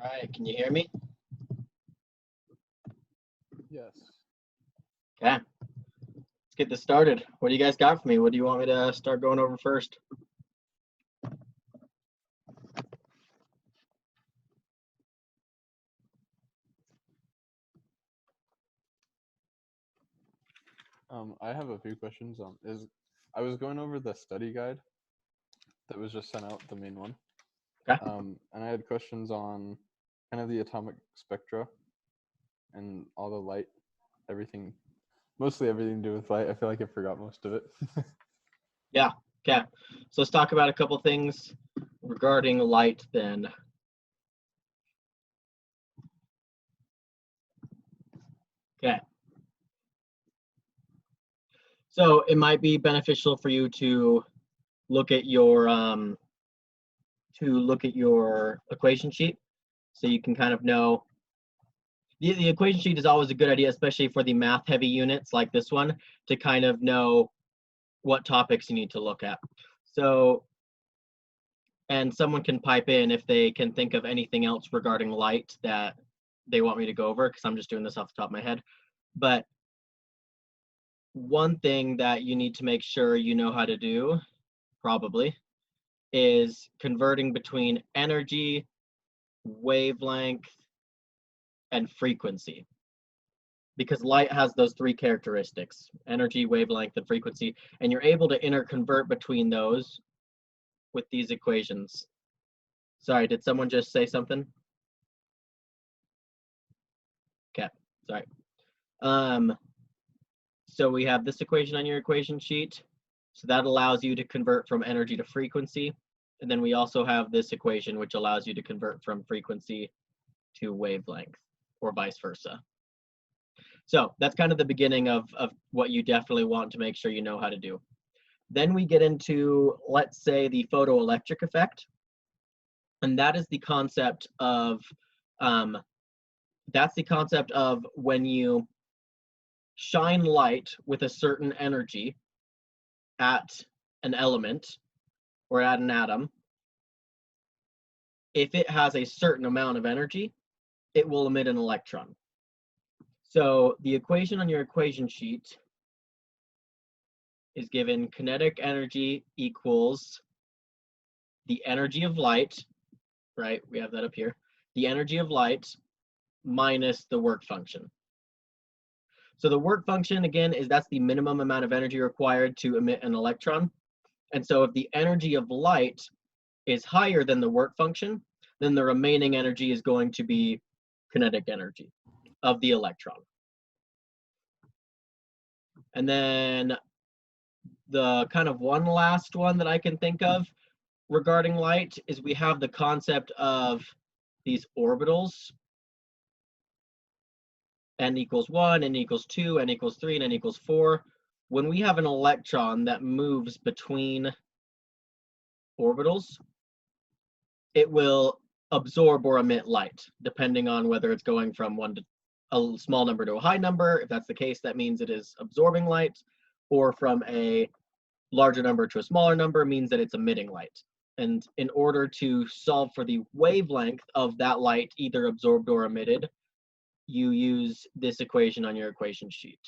right, can you hear me? Yes. Okay, let's get this started. What do you guys got for me? What do you want me to start going over first? I have a few questions. I was going over the study guide that was just sent out, the main one. Okay. And I had questions on kind of the atomic spectra and all the light, everything, mostly everything to do with light. I feel like I forgot most of it. Yeah, okay. So let's talk about a couple things regarding light then. Okay. So it might be beneficial for you to look at your equation sheet, so you can kind of know. The equation sheet is always a good idea, especially for the math heavy units like this one, to kind of know what topics you need to look at. So, and someone can pipe in if they can think of anything else regarding light that they want me to go over, because I'm just doing this off the top of my head. But one thing that you need to make sure you know how to do, probably, is converting between energy, wavelength, and frequency. Because light has those three characteristics: energy, wavelength, and frequency, and you're able to interconvert between those with these equations. Sorry, did someone just say something? Okay, sorry. So we have this equation on your equation sheet. So that allows you to convert from energy to frequency. And then we also have this equation, which allows you to convert from frequency to wavelength, or vice versa. So that's kind of the beginning of what you definitely want to make sure you know how to do. Then we get into, let's say, the photoelectric effect. And that is the concept of, when you shine light with a certain energy at an element or at an atom. If it has a certain amount of energy, it will emit an electron. So the equation on your equation sheet is given: kinetic energy equals the energy of light, right? We have that up here. The energy of light minus the work function. So the work function, again, that's the minimum amount of energy required to emit an electron. And so if the energy of light is higher than the work function, then the remaining energy is going to be kinetic energy of the electron. And then the kind of one last one that I can think of regarding light is we have the concept of these orbitals: n equals 1, n equals 2, n equals 3, and n equals 4. When we have an electron that moves between orbitals, it will absorb or emit light, depending on whether it's going from a small number to a high number. If that's the case, that means it is absorbing light, or from a larger number to a smaller number means that it's emitting light. And in order to solve for the wavelength of that light, either absorbed or emitted, you use this equation on your equation sheet.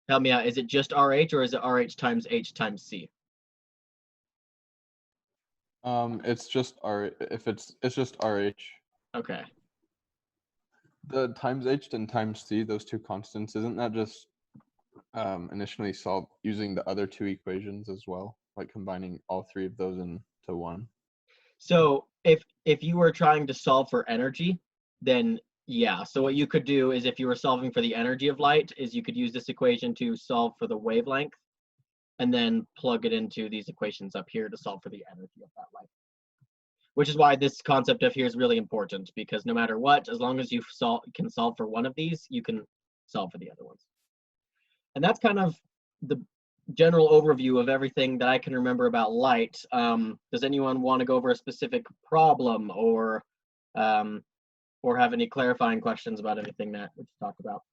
Help me out. Is it just RH, or is it RH times H times C? It's just R. If it's just RH. Okay. The times H and times C, those two constants, isn't that just initially solved using the other two equations as well, like combining all three of those into one? So if you were trying to solve for energy, then yeah. So what you could do is, if you were solving for the energy of light, is you could use this equation to solve for the wavelength, and then plug it into these equations up here to solve for the energy of that light. Which is why this concept of here is really important, because no matter what, as long as you can solve for one of these, you can solve for the other ones. And that's kind of the general overview of everything that I can remember about light. Does anyone want to go over a specific problem, or have any clarifying questions about anything that we just talked about?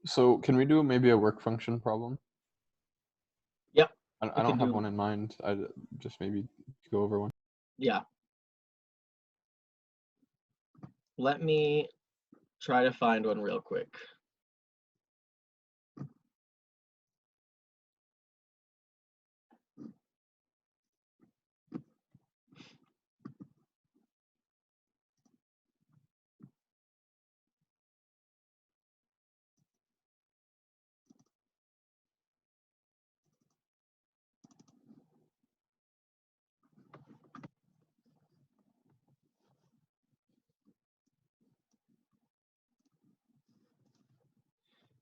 So can we do maybe a work function problem? Yep. I don't have one in mind. I just maybe go over one. Yeah. Let me try to find one real quick.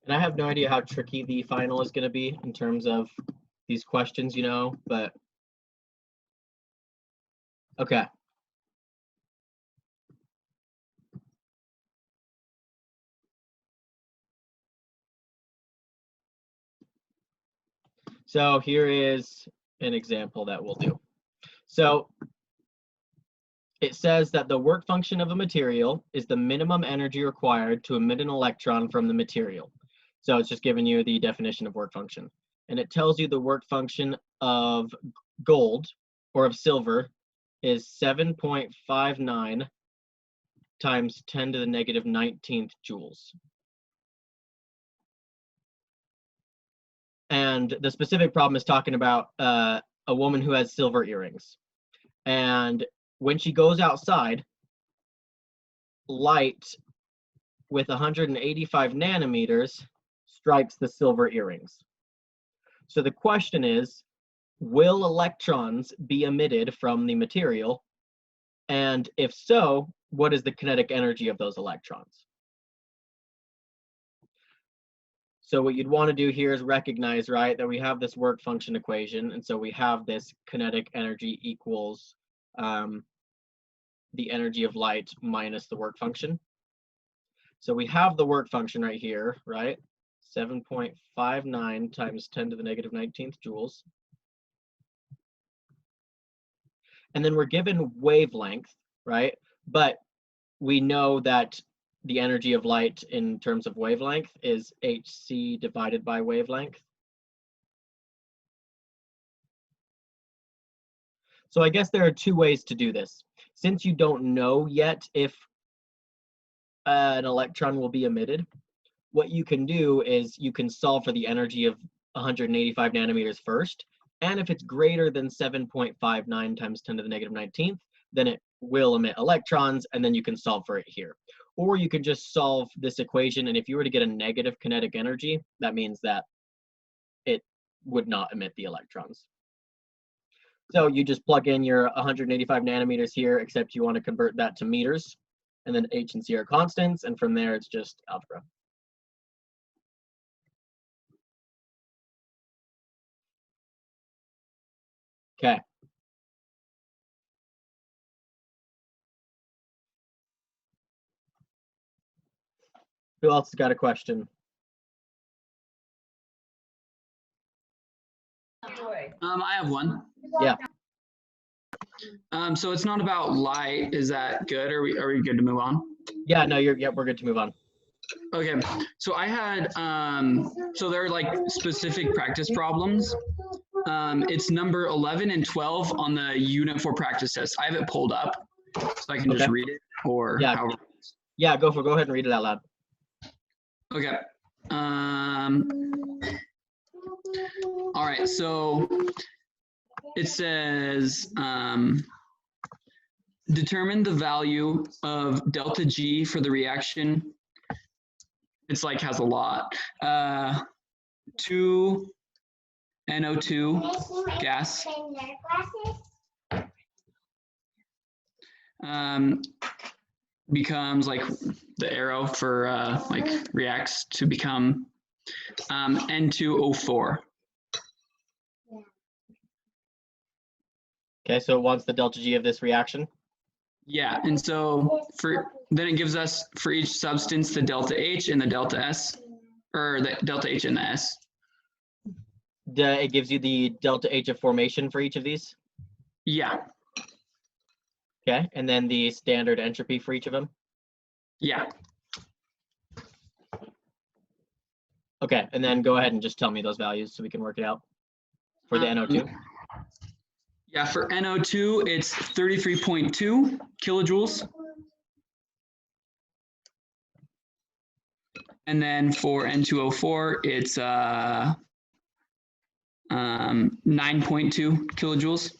And I have no idea how tricky the final is going to be in terms of these questions, but okay. So here is an example that we'll do. So it says that the work function of a material is the minimum energy required to emit an electron from the material. So it's just giving you the definition of work function. And it tells you the work function of gold or of silver is 7.59 times 10 to the negative 19th joules. And the specific problem is talking about a woman who has silver earrings. And when she goes outside, light with 185 nanometers strikes the silver earrings. So the question is, will electrons be emitted from the material? And if so, what is the kinetic energy of those electrons? So what you'd want to do here is recognize, right, that we have this work function equation. And so we have this kinetic energy equals the energy of light minus the work function. So we have the work function right here, right? 7.59 times 10 to the negative 19th joules. And then we're given wavelength, right? But we know that the energy of light in terms of wavelength is hc divided by wavelength. So I guess there are two ways to do this. Since you don't know yet if an electron will be emitted, what you can do is you can solve for the energy of 185 nanometers first. And if it's greater than 7.59 times 10 to the negative 19th, then it will emit electrons, and then you can solve for it here. Or you can just solve this equation, and if you were to get a negative kinetic energy, that means that it would not emit the electrons. So you just plug in your 185 nanometers here, except you want to convert that to meters, and then h and c are constants, and from there it's just algebra. Okay. Who else has got a question? I have one. Yeah. So it's not about light. Is that good? Are we good to move on? Yeah, no, we're good to move on. Okay. So I had so there are like specific practice problems. It's number 11 and 12 on the unit 4 practice test. I have it pulled up so I can just read it or yeah. however. Yeah, go ahead and read it out loud. Okay. All right, so it says determine the value of delta G for the reaction. It's like has a lot. 2 NO2 gas becomes like the arrow for like reacts to become N2O4. Okay, so it wants the delta G of this reaction. Yeah, and so then it gives us for each substance the delta H and the delta S, or the delta H and the S. It gives you the delta H of formation for each of these? Yeah. Okay, and then the standard entropy for each of them? Yeah. Okay, and then go ahead and just tell me those values so we can work it out for the NO2. Yeah, for NO2, it's 33.2 kilojoules. And then for N2O4, it's 9.2 kilojoules.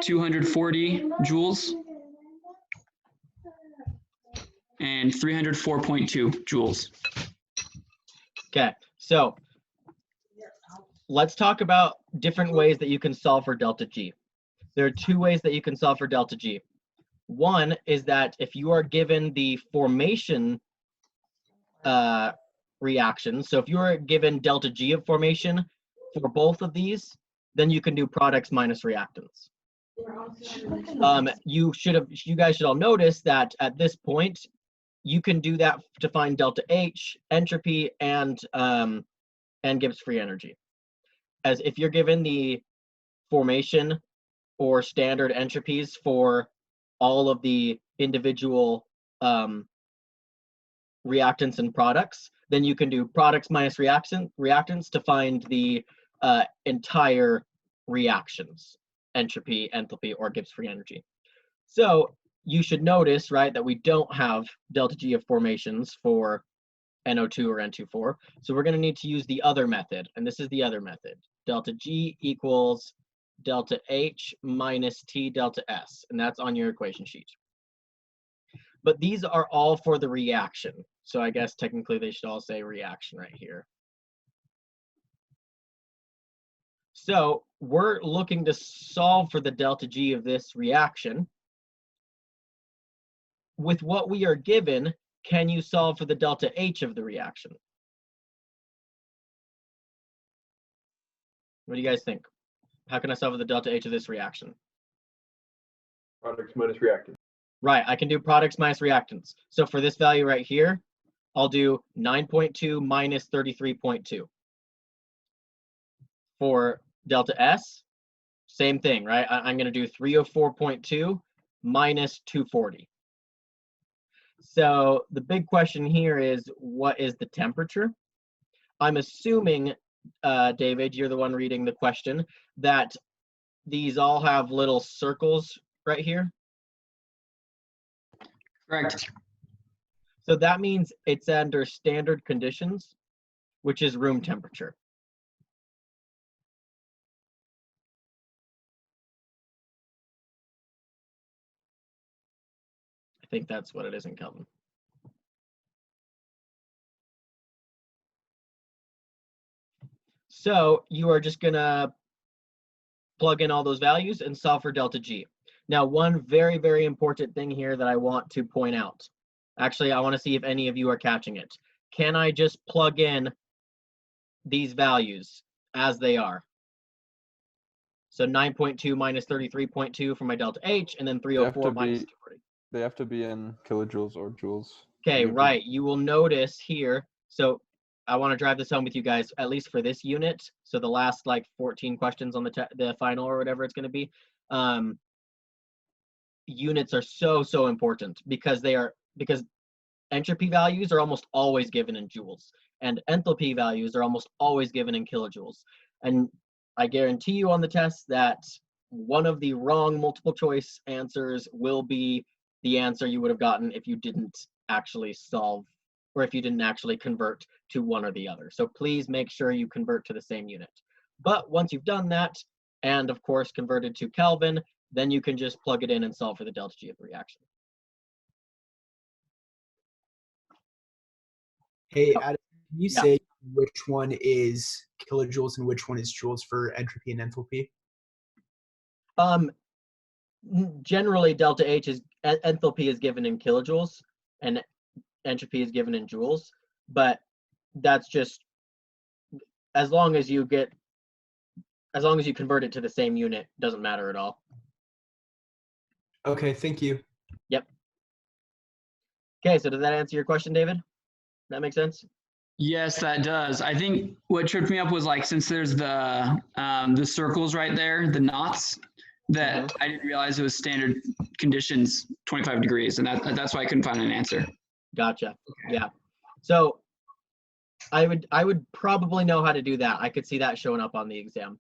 240 joules. And 304.2 joules. Okay, so let's talk about different ways that you can solve for delta G. There are two ways that you can solve for delta G. One is that if you are given the formation reaction, so if you are given delta G of formation for both of these, then you can do products minus reactants. You guys should all notice that at this point, you can do that to find delta H, entropy, and Gibbs free energy. As if you're given the formation or standard entropies for all of the individual reactants and products, then you can do products minus reactants to find the entire reactions, entropy, enthalpy, or Gibbs free energy. So you should notice, right, that we don't have delta G of formations for NO2 or N24. So we're going to need to use the other method, and this is the other method. Delta G equals delta H minus T delta S, and that's on your equation sheet. But these are all for the reaction. So I guess technically they should all say reaction right here. So we're looking to solve for the delta G of this reaction. With what we are given, can you solve for the delta H of the reaction? What do you guys think? How can I solve for the delta H of this reaction? Products minus reactants. Right, I can do products minus reactants. So for this value right here, I'll do 9.2 minus 33.2. For delta S, same thing, right? I'm going to do 304.2 minus 240. So the big question here is, what is the temperature? I'm assuming, David, you're the one reading the question, that these all have little circles right here. Correct. So that means it's under standard conditions, which is room temperature. I think that's what it is in Kelvin. So you are just gonna plug in all those values and solve for delta G. Now, one very, very important thing here that I want to point out. Actually, I want to see if any of you are catching it. Can I just plug in these values as they are? So 9.2 minus 33.2 for my delta H, and then 304 minus 240. They have to be in kilojoules or joules. Okay, right. You will notice here, so I want to drive this home with you guys, at least for this unit. So the last like 14 questions on the final or whatever it's going to be. Units are so important because entropy values are almost always given in joules, and enthalpy values are almost always given in kilojoules. And I guarantee you on the test that one of the wrong multiple choice answers will be the answer you would have gotten if you didn't actually solve, or if you didn't actually convert to one or the other. So please make sure you convert to the same unit. But once you've done that, and of course converted to Kelvin, then you can just plug it in and solve for the delta G of the reaction. Hey, Adam, can you say which one is kilojoules and which one is joules for entropy and enthalpy? Generally, delta H is enthalpy is given in kilojoules, and entropy is given in joules. But that's just as long as you convert it to the same unit, doesn't matter at all. Okay, thank you. Yep. Okay, so does that answer your question, David? That make sense? Yes, that does. I think what tripped me up was like, since there's the circles right there, the knots, that I didn't realize it was standard conditions 25 degrees, and that's why I couldn't find an answer. Gotcha. Yeah. So I would probably know how to do that. I could see that showing up on the exam.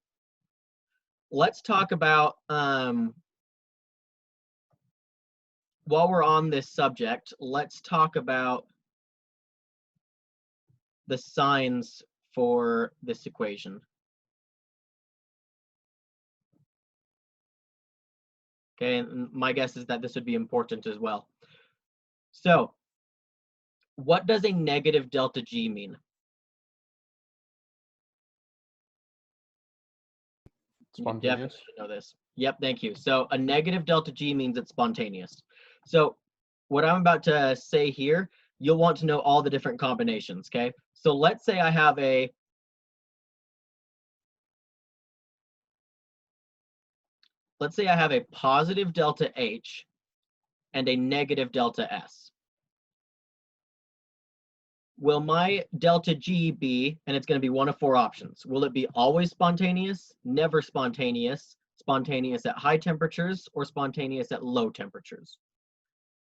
Let's talk about while we're on this subject, let's talk about the signs for this equation. Okay, and my guess is that this would be important as well. So, what does a negative delta G mean? You definitely Spontaneous. should know this. Yep, thank you. So a negative delta G means it's spontaneous. So what I'm about to say here, you'll want to know all the different combinations, okay? So let's say I have a positive delta H and a negative delta S. Will my delta G be, and it's going to be one of four options. Will it be always spontaneous, never spontaneous, spontaneous at high temperatures, or spontaneous at low temperatures?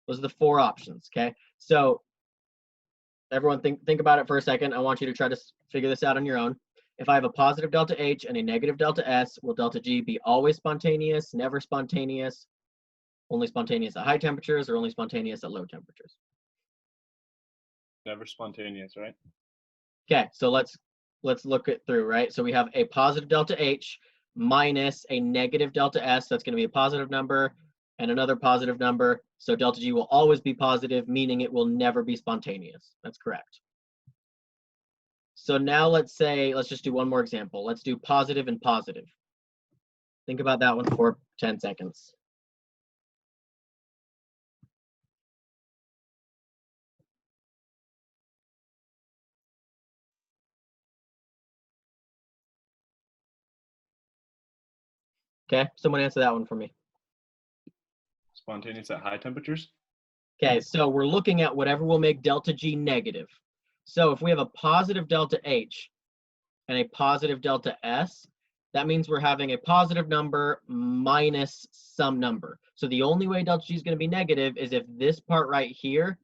Those are the four options, okay? So everyone think about it for a second. I want you to try to figure this out on your own. If I have a positive delta H and a negative delta S, will delta G be always spontaneous, never spontaneous, only spontaneous at high temperatures, or only spontaneous at low temperatures? Never spontaneous, right? Okay, so let's look it through, right? So we have a positive delta H minus a negative delta S. That's going to be a positive number and another positive number. So delta G will always be positive, meaning it will never be spontaneous. That's correct. So now let's just do one more example. Let's do positive and positive. Think about that one for 10 seconds. Okay, someone answer that one for me. Spontaneous at high temperatures. Okay, so we're looking at whatever will make delta G negative. So if we have a positive delta H and a positive delta S, that means we're having a positive number minus some number. So the only way delta G is going to be negative is if this part right here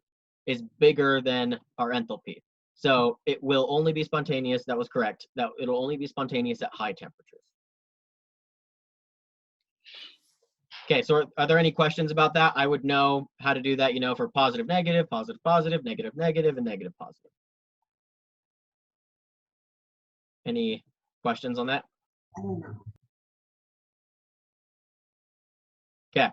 is bigger than our enthalpy. So it will only be spontaneous. That was correct. That it'll only be spontaneous at high temperatures. Okay, so are there any questions about that? I would know how to do that, you know, for positive, negative, positive, positive, negative, negative, and negative, positive. Any questions on that? Okay,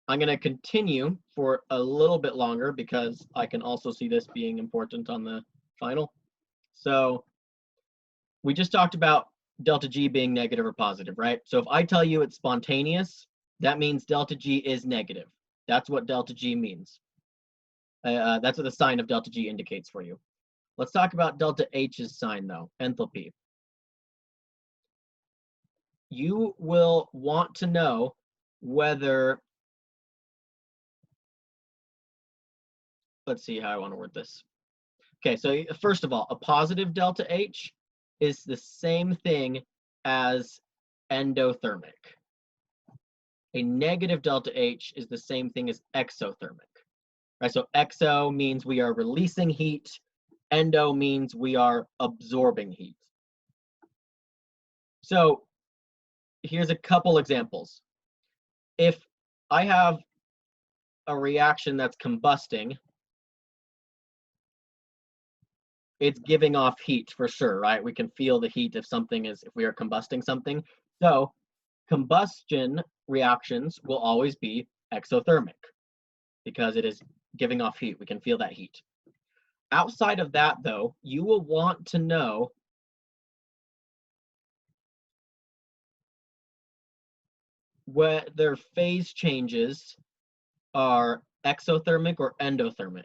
I'm going to continue for a little bit longer because I can also see this being important on the final. So we just talked about delta G being negative or positive, right? So if I tell you it's spontaneous, that means delta G is negative. That's what delta G means. That's what the sign of delta G indicates for you. Let's talk about delta H's sign though, enthalpy. You will want to know whether, let's see how I want to word this. Okay, so first of all, a positive delta H is the same thing as endothermic. A negative delta H is the same thing as exothermic. Right, so exo means we are releasing heat, endo means we are absorbing heat. So here's a couple examples. If I have a reaction that's combusting, it's giving off heat for sure, right? We can feel the heat if we are combusting something. So combustion reactions will always be exothermic because it is giving off heat. We can feel that heat. Outside of that, though, you will want to know whether phase changes are exothermic or endothermic.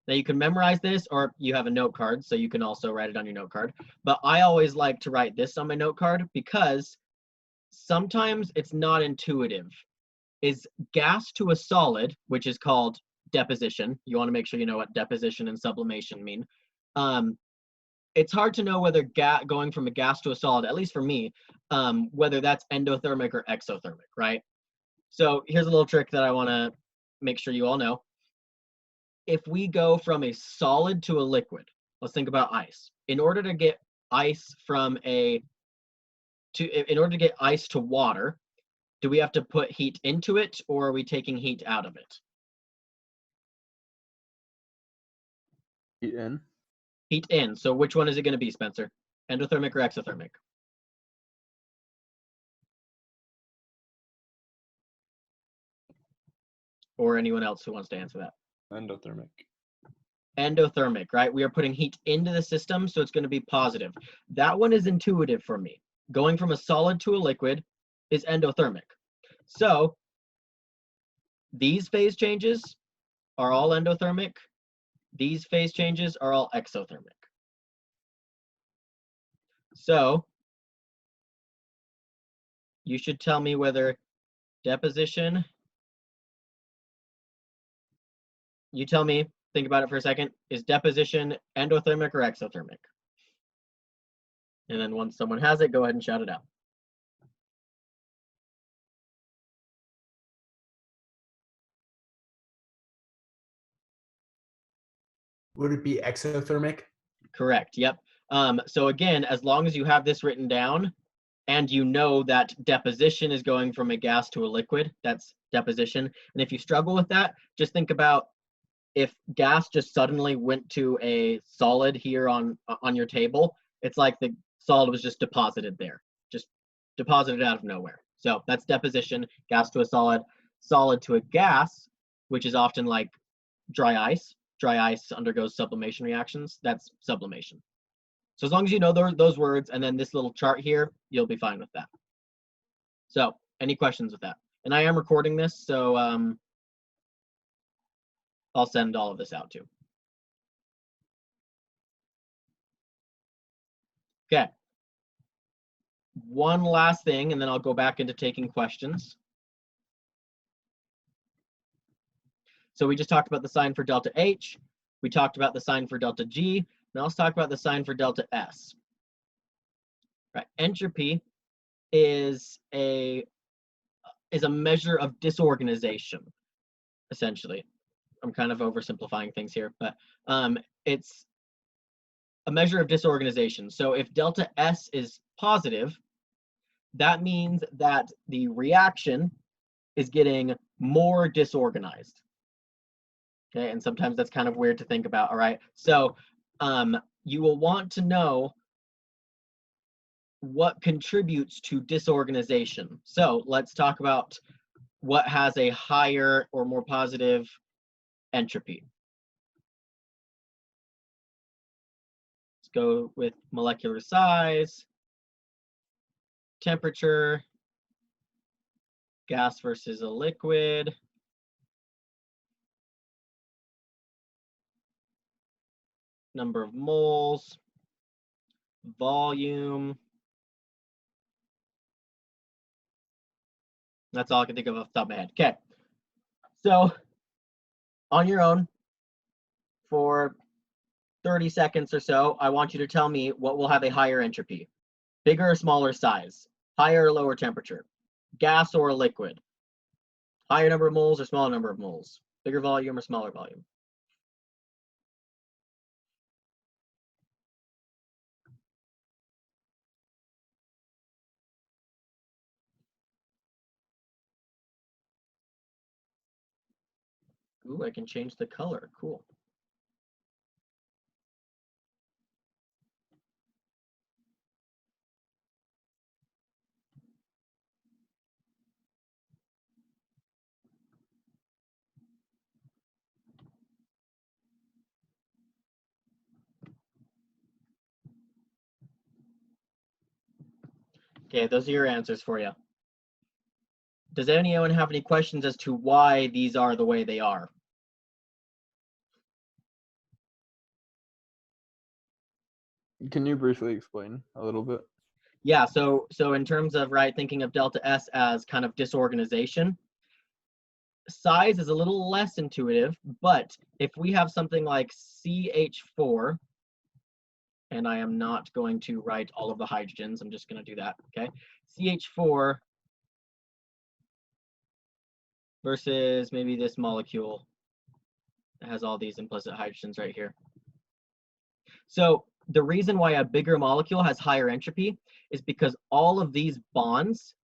Now you can memorize this, or you have a note card, so you can also write it on your note card. But I always like to write this on my note card because sometimes it's not intuitive. Is gas to a solid, which is called deposition. You want to make sure you know what deposition and sublimation mean. It's hard to know whether going from a gas to a solid, at least for me, whether that's endothermic or exothermic, right? So here's a little trick that I want to make sure you all know. If we go from a solid to a liquid, let's think about ice. In order to get ice in order to get ice to water, do we have to put heat into it, or are we taking heat out of it? Heat in. Heat in. So which one is it going to be, Spencer? Endothermic or exothermic? Or anyone else who wants to answer that? Endothermic. Endothermic, right? We are putting heat into the system, so it's going to be positive. That one is intuitive for me. Going from a solid to a liquid is endothermic. So these phase changes are all endothermic. These phase changes are all exothermic. So you should tell me whether deposition, you tell me, think about it for a second, is deposition endothermic or exothermic? And then once someone has it, go ahead and shout it out. Would it be exothermic? Correct, yep. So again, as long as you have this written down and you know that deposition is going from a gas to a liquid, that's deposition. And if you struggle with that, just think about if gas just suddenly went to a solid here on your table, it's like the solid was just deposited there, just deposited out of nowhere. So that's deposition, gas to a solid, solid to a gas, which is often like dry ice. Dry ice undergoes sublimation reactions. That's sublimation. So as long as you know those words and then this little chart here, you'll be fine with that. So any questions with that? And I am recording this, so I'll send all of this out too. Okay. One last thing, and then I'll go back into taking questions. So we just talked about the sign for delta H. We talked about the sign for delta G. Now let's talk about the sign for delta S. Right. Entropy is a measure of disorganization, essentially. I'm kind of oversimplifying things here, but it's a measure of disorganization. So if delta S is positive, that means that the reaction is getting more disorganized. Okay, and sometimes that's kind of weird to think about, all right? So you will want to know what contributes to disorganization. So let's talk about what has a higher or more positive entropy. Let's go with molecular size, temperature, gas versus a liquid, number of moles, volume. That's all I can think of off the top of my head. Okay, so on your own for 30 seconds or so, I want you to tell me what will have a higher entropy. Bigger or smaller size, higher or lower temperature, gas or a liquid, higher number of moles or smaller number of moles, bigger volume or smaller volume. Ooh, I can change the color, cool. Okay, those are your answers for you. Does anyone have any questions as to why these are the way they are? Can you briefly explain a little bit? Yeah, so in terms of, right, thinking of delta S as kind of disorganization, size is a little less intuitive, but if we have something like CH4, and I am not going to write all of the hydrogens. I'm just going to do that, okay? CH4 versus maybe this molecule that has all these implicit hydrogens right here. So the reason why a bigger molecule has higher entropy is because all of these bonds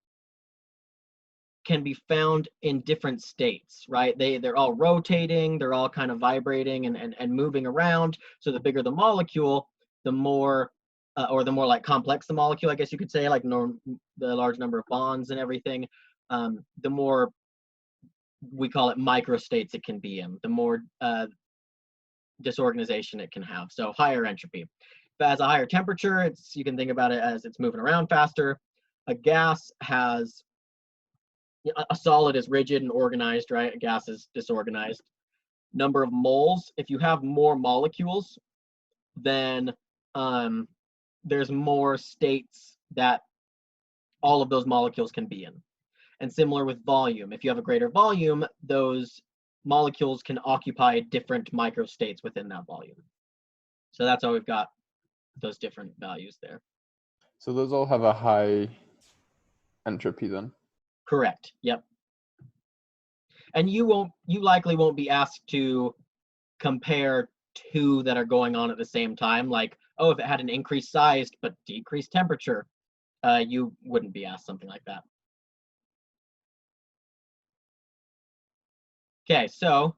can be found in different states, right? They're all rotating, they're all kind of vibrating and moving around. So the bigger the molecule, the more, or the more like complex the molecule, I guess you could say, like the large number of bonds and everything, the more, we call it microstates it can be in, the more disorganization it can have. So higher entropy. If it has a higher temperature, you can think about it as it's moving around faster. A gas has, a solid is rigid and organized, right? A gas is disorganized. Number of moles, if you have more molecules, then there's more states that all of those molecules can be in. And similar with volume, if you have a greater volume, those molecules can occupy different microstates within that volume. So that's how we've got those different values there. So those all have a high entropy then? Correct. Yep. And you likely won't be asked to compare two that are going on at the same time. Like, oh, if it had an increased size but decreased temperature, you wouldn't be asked something like that. Okay, so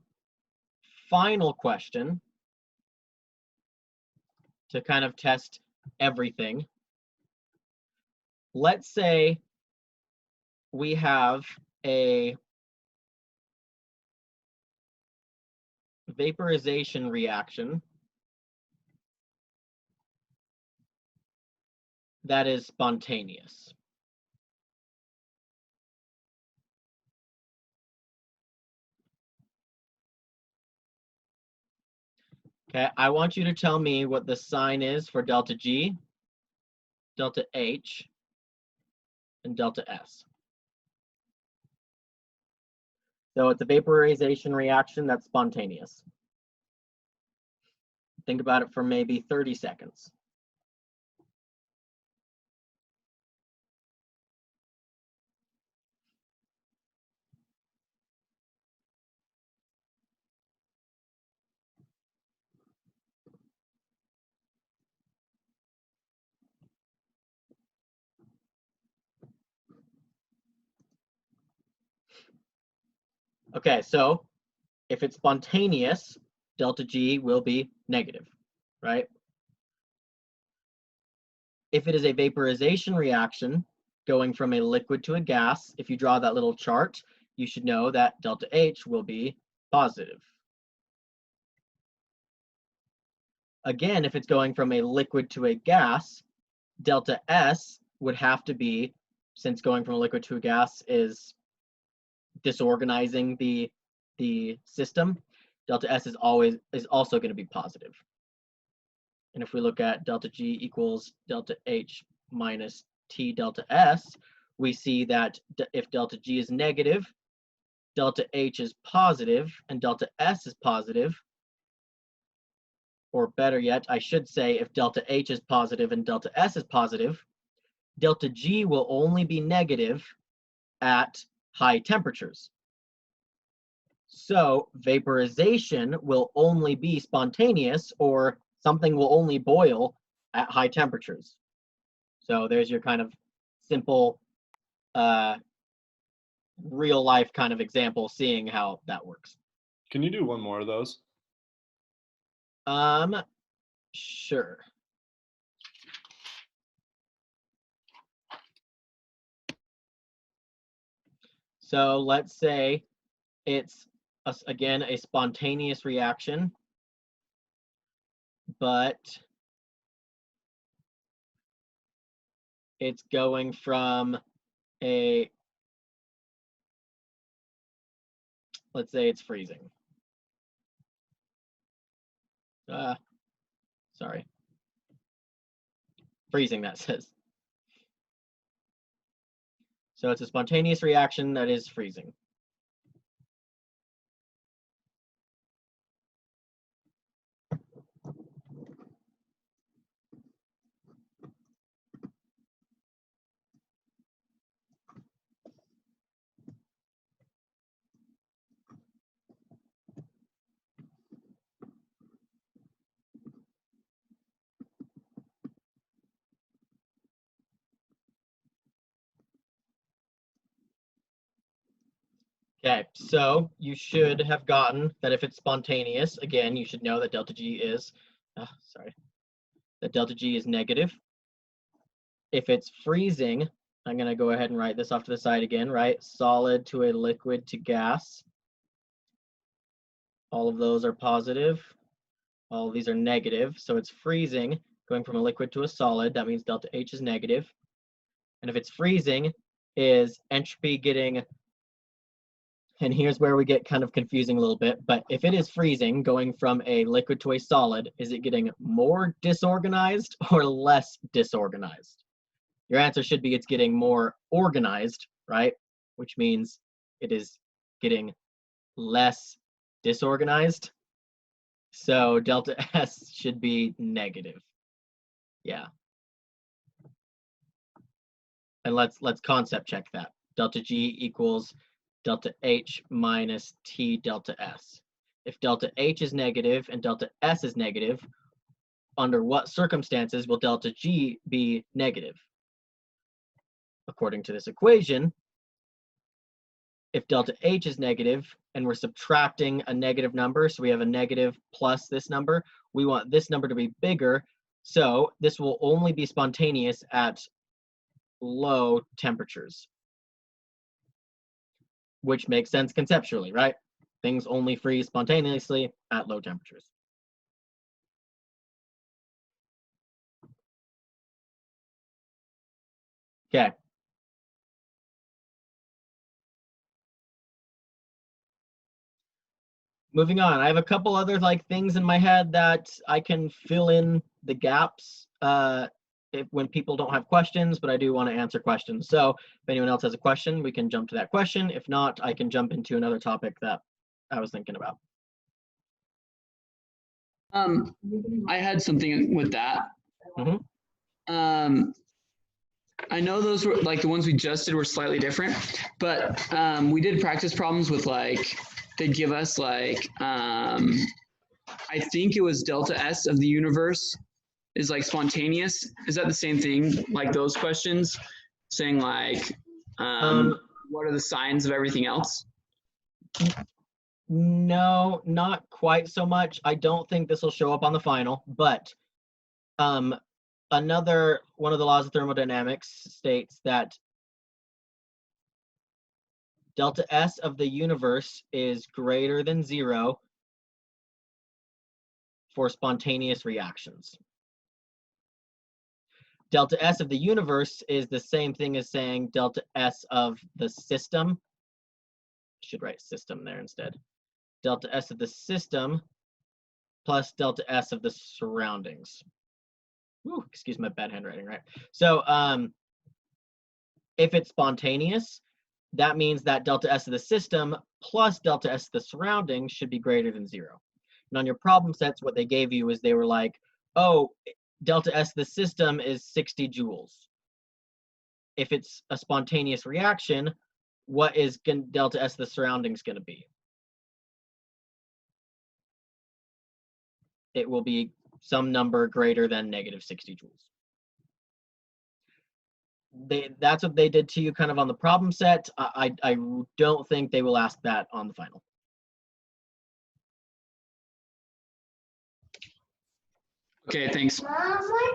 final question to kind of test everything. Let's say we have a vaporization reaction that is spontaneous. Okay, I want you to tell me what the sign is for delta G, delta H, and delta S. So it's a vaporization reaction that's spontaneous. Think about it for maybe 30 seconds. Okay, so if it's spontaneous, delta G will be negative, right? If it is a vaporization reaction going from a liquid to a gas, if you draw that little chart, you should know that delta H will be positive. Again, if it's going from a liquid to a gas, delta S would have to be, since going from a liquid to a gas is disorganizing the system, delta S is also going to be positive. And if we look at delta G equals delta H minus T delta S, we see that if delta G is negative, delta H is positive, and delta S is positive. Or better yet, I should say if delta H is positive and delta S is positive, delta G will only be negative at high temperatures. So vaporization will only be spontaneous, or something will only boil at high temperatures. So there's your kind of simple real life kind of example seeing how that works. Can you do one more of those? Sure. So let's say it's again a spontaneous reaction, but it's going from a, let's say it's freezing. Sorry. Freezing, that says. So it's a spontaneous reaction that is freezing. Okay, so you should have gotten that if it's spontaneous, again, you should know that delta G is, that delta G is negative. If it's freezing, I'm going to go ahead and write this off to the side again, right? Solid to a liquid to gas. All of those are positive. All of these are negative. So it's freezing, going from a liquid to a solid. That means delta H is negative. And if it's freezing, is entropy getting, and here's where we get kind of confusing a little bit, but if it is freezing, going from a liquid to a solid, is it getting more disorganized or less disorganized? Your answer should be it's getting more organized, right? Which means it is getting less disorganized. So delta S should be negative. Yeah. And let's concept check that. Delta G equals delta H minus T delta S. If delta H is negative and delta S is negative, under what circumstances will delta G be negative? According to this equation, if delta H is negative and we're subtracting a negative number, so we have a negative plus this number, we want this number to be bigger, so this will only be spontaneous at low temperatures, which makes sense conceptually, right? Things only freeze spontaneously at low temperatures. Okay. Moving on, I have a couple other things in my head that I can fill in the gaps when people don't have questions, but I do want to answer questions. So if anyone else has a question, we can jump to that question. If not, I can jump into another topic that I was thinking about. I had something with that. Mm-hmm. I know those were the ones we just did were slightly different, but we did practice problems with they'd give us I think it was delta S of the universe is spontaneous. Is that the same thing? Those questions saying what are the signs of everything else? No, not quite so much. I don't think this will show up on the final, but another one of the laws of thermodynamics states that delta S of the universe is greater than 0 for spontaneous reactions. Delta S of the universe is the same thing as saying delta S of the system. I should write system there instead. Delta S of the system plus delta S of the surroundings. Ooh, excuse my bad handwriting, right? So if it's spontaneous, that means that delta S of the system plus delta S of the surroundings should be greater than 0. And on your problem sets, what they gave you is they were like, oh, delta S of the system is 60 joules. If it's a spontaneous reaction, what is delta S of the surroundings going to be? It will be some number greater than negative 60 joules. That's what they did to you kind of on the problem set. I don't think they will ask that on the final. Okay, thanks.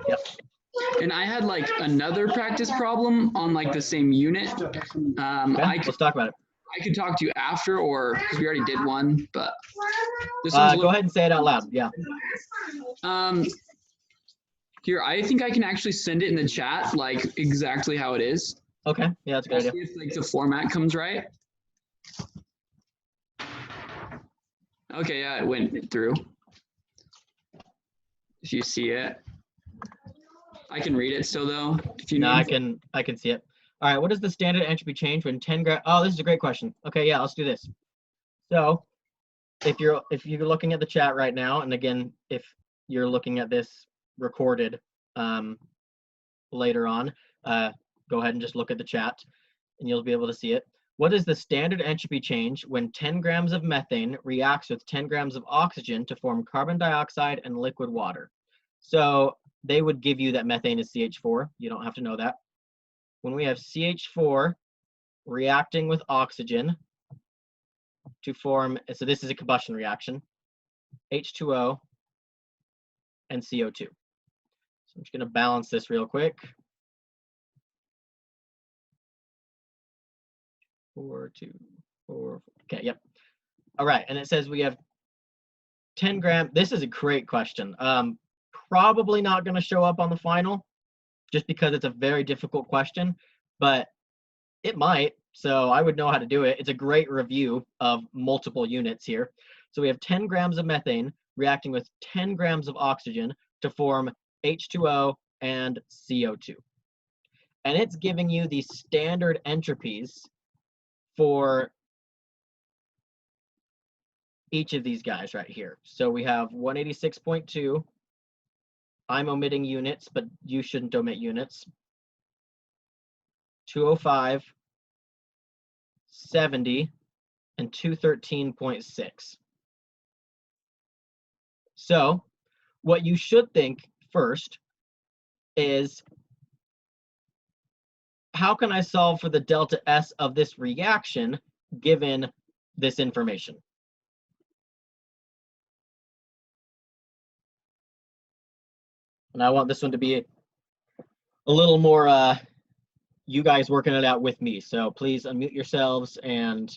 Yep. And I had another practice problem on the same unit. Okay, let's talk about it. I could talk to you after, or because we already did one, but this one's go ahead and say it out loud. Yeah. Here, I think I can actually send it in the chat, exactly how it is. Okay. Yeah, that's a good idea. See if the format comes right. Okay, yeah, it went through. If you see it, I can read it still though. If you no, I can see it. All right, what is the standard entropy change when 10 grams? Oh, this is a great question. Okay, yeah, let's do this. So, if you're looking at the chat right now, and again, if you're looking at this recorded later on, go ahead and just look at the chat, and you'll be able to see it. What is the standard entropy change when 10 grams of methane reacts with 10 grams of oxygen to form carbon dioxide and liquid water? So they would give you that methane is CH4. You don't have to know that. When we have CH4 reacting with oxygen, to form, so this is a combustion reaction, H2O and CO2. So I'm just going to balance this real quick. 4, 2, 4. Okay, yep. All right, and it says we have 10 grams. This is a great question. Probably not going to show up on the final just because it's a very difficult question, but it might. So I would know how to do it. It's a great review of multiple units here. So we have 10 grams of methane reacting with 10 grams of oxygen to form H2O and CO2. And it's giving you the standard entropies for each of these guys right here. So we have 186.2. I'm omitting units, but you shouldn't omit units. 205, 70, and 213.6. So what you should think first is, how can I solve for the delta S of this reaction given this information? And I want this one to be a little more you guys working it out with me. So please unmute yourselves and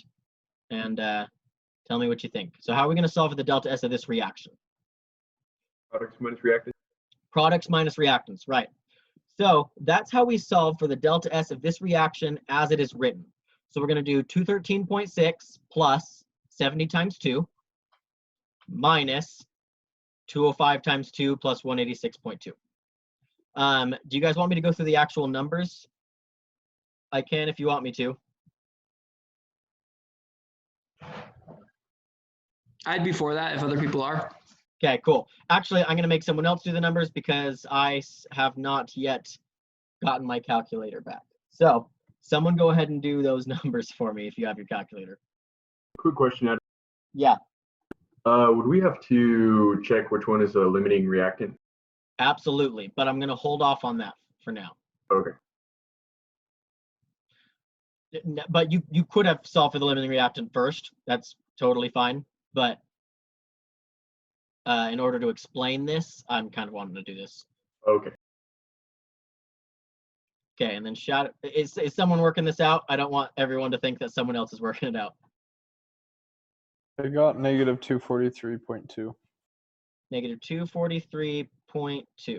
tell me what you think. So how are we going to solve for the delta S of this reaction? Products minus reactants. Products minus reactants, right. So that's how we solve for the delta S of this reaction as it is written. So we're going to do 213.6 plus 70 times 2 minus 205 times 2 plus 186.2. Do you guys want me to go through the actual numbers? I can if you want me to. I'd be for that if other people are. Okay, cool. Actually, I'm going to make someone else do the numbers because I have not yet gotten my calculator back. So someone go ahead and do those numbers for me if you have your calculator. Quick question, Adam. Yeah, Would we have to check which one is a limiting reactant? absolutely. But I'm going to hold off on that for now. Okay. But you could have solved for the limiting reactant first. That's totally fine. But in order to explain this, I'm kind of wanting to do this. Okay. Okay, and then is someone working this out? I don't want everyone to think that someone else is working it out. I got negative 243.2. Negative 243.2.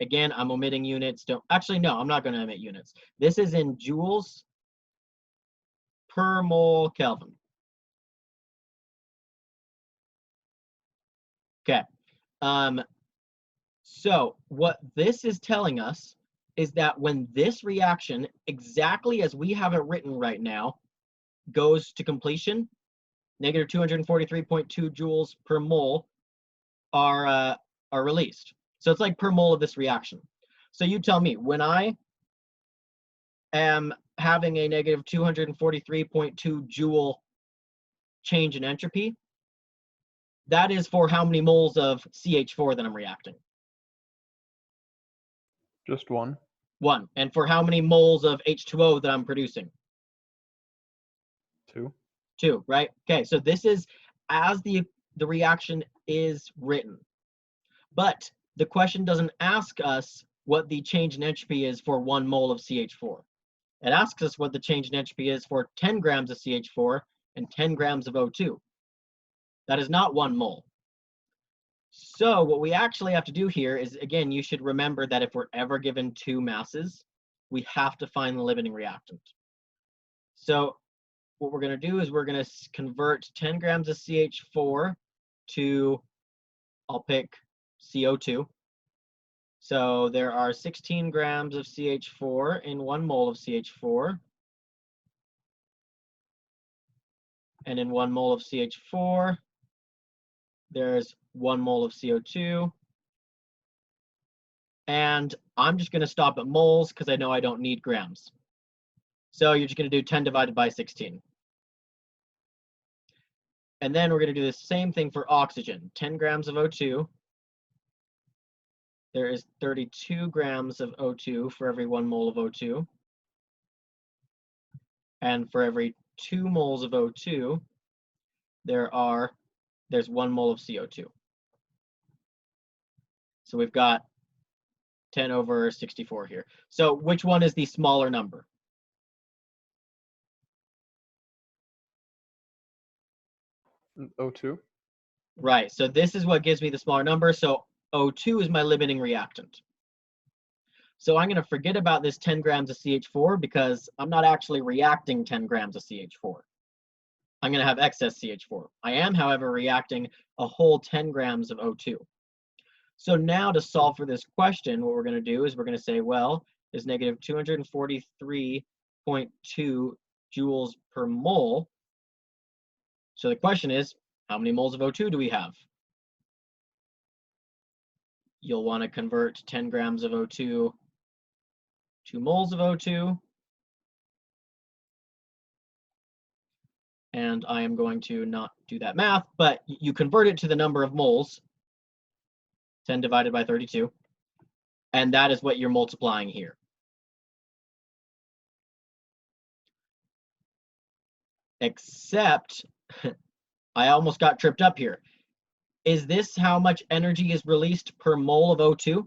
Again, I'm omitting units. Actually, no, I'm not going to omit units. This is in joules per mole Kelvin. Okay. So what this is telling us is that when this reaction, exactly as we have it written right now, goes to completion, negative 243.2 joules per mole are released. So it's like per mole of this reaction. So you tell me, when I am having a negative 243.2 joule change in entropy, that is for how many moles of CH4 that I'm reacting? Just one. 1. And for how many moles of H2O that I'm producing? 2. 2, right? Okay, so this is as the reaction is written. But the question doesn't ask us what the change in entropy is for 1 mole of CH4. It asks us what the change in entropy is for 10 grams of CH4 and 10 grams of O2. That is not 1 mole. So what we actually have to do here is, again, you should remember that if we're ever given 2 masses, we have to find the limiting reactant. So what we're going to do is we're going to convert 10 grams of CH4 to, I'll pick CO2. So there are 16 grams of CH4 in 1 mole of CH4. And in 1 mole of CH4, there's 1 mole of CO2. And I'm just going to stop at moles because I know I don't need grams. So you're just going to do 10 divided by 16. And then we're going to do the same thing for oxygen. 10 grams of O2. There is 32 grams of O2 for every 1 mole of O2. And for every 2 moles of O2, there's 1 mole of CO2. So we've got 10 over 64 here. So which one is the smaller number? O2. Right, so this is what gives me the smaller number. So O2 is my limiting reactant. So I'm going to forget about this 10 grams of CH4 because I'm not actually reacting 10 grams of CH4. I'm going to have excess CH4. I am, however, reacting a whole 10 grams of O2. So now to solve for this question, what we're going to do is we're going to say, well, is negative 243.2 joules per mole. So the question is, how many moles of O2 do we have? You'll want to convert 10 grams of O2 to moles of O2. And I am going to not do that math, but you convert it to the number of moles, 10 divided by 32, and that is what you're multiplying here. Except, I almost got tripped up here. Is this how much energy is released per mole of O2?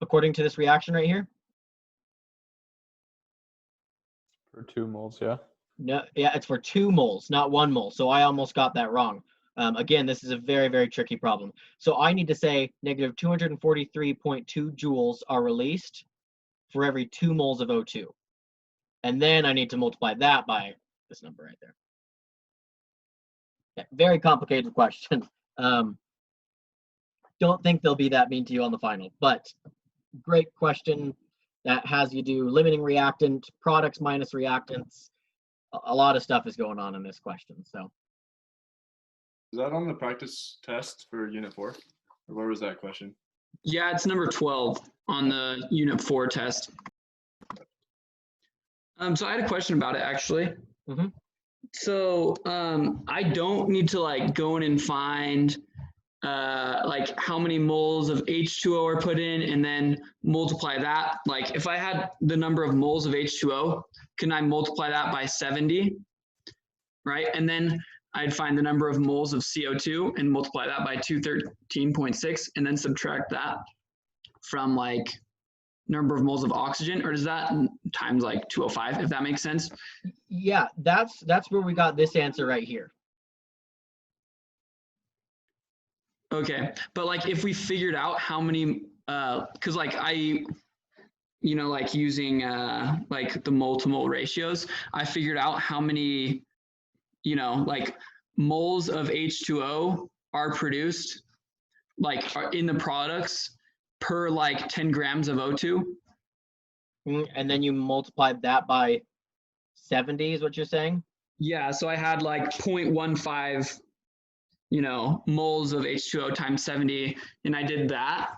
According to this reaction right here? For 2 moles, yeah. No, yeah, it's for 2 moles, not 1 mole. So I almost got that wrong. Again, this is a very, very tricky problem. So I need to say negative 243.2 joules are released for every 2 moles of O2. And then I need to multiply that by this number right there. Yeah, very complicated question. Don't think they'll be that mean to you on the final, but great question that has you do limiting reactant, products minus reactants. A lot of stuff is going on in this question. So. Is that on the practice test for Unit 4? Or where was that question? Yeah, it's number 12 on the Unit 4 test. So I had a question about it actually. Mm-hmm. So I don't need to like go in and find like how many moles of H2O are put in and then multiply that. Like if I had the number of moles of H2O, can I multiply that by 70, right? And then I'd find the number of moles of CO2 and multiply that by 213.6 and then subtract that from like number of moles of oxygen, or does that times like 205, if that makes sense? Yeah, that's where we got this answer right here. Okay, but like if we figured out how many, because like like using like the mole to mole ratios, I figured out how many, like moles of H2O are produced like in the products per like 10 grams of O2. And then you multiplied that by 70 is what you're saying? Yeah, so I had like 0.15, moles of H2O times 70, and I did that.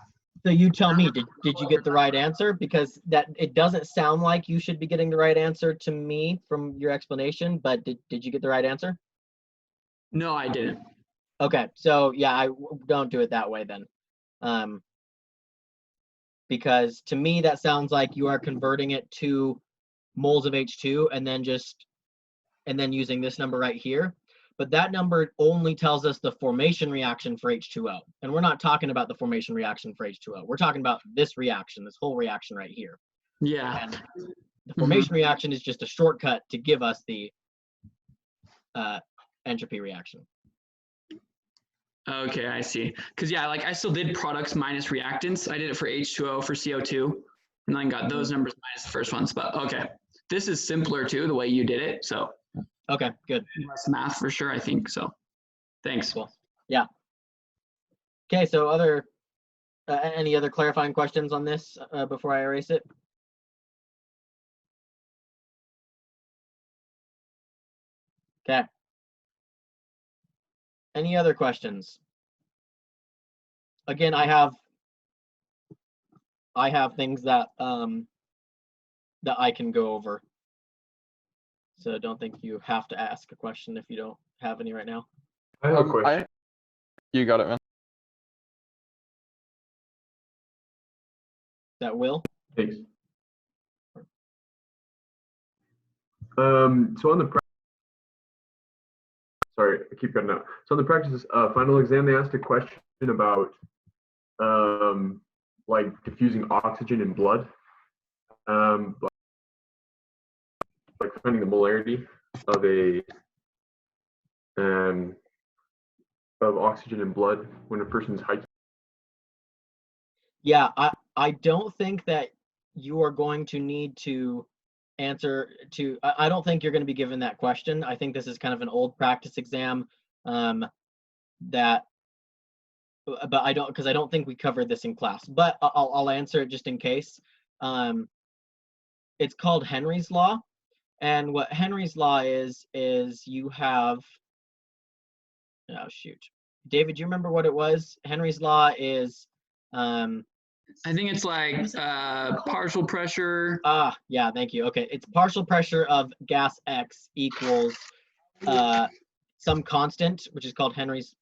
So you tell me, did you get the right answer? Because that it doesn't sound like you should be getting the right answer to me from your explanation, but did you get the right answer? No, I didn't. Okay, so yeah, I don't do it that way then. Because to me that sounds like you are converting it to moles of H2 and then using this number right here. But that number only tells us the formation reaction for H2O. And we're not talking about the formation reaction for H2O. We're talking about this reaction, this whole reaction right here. Yeah. And the formation reaction is just a shortcut to give us the entropy reaction. Okay, I see. Because yeah, like I still did products minus reactants. I did it for H2O, for CO2, and then got those numbers minus the first ones. But okay, this is simpler too, the way you did it. So okay, good. Less math for sure, I think. So thanks. Cool. Yeah. Okay, so any other clarifying questions on this before I erase it? Okay. Any other questions? Again, I have things that that I can go over. So don't think you have to ask a question if you don't have any right now. I have a question. You got it, man. That will? Thanks. So on the sorry, I keep cutting out. So on the practice final exam, they asked a question about like diffusing oxygen in blood, like finding the molarity of a of oxygen in blood when a person's hiking. Yeah, I don't think that you are going to need to answer to, I don't think you're going to be given that question. I think this is kind of an old practice exam that, but I don't, because I don't think we covered this in class, but I'll answer it just in case. It's called Henry's Law. And what Henry's Law is you have, oh shoot. David, do you remember what it was? Henry's Law is, I think it's like partial pressure. yeah, thank you. Okay, it's partial pressure of gas X equals some constant, which is called Henry's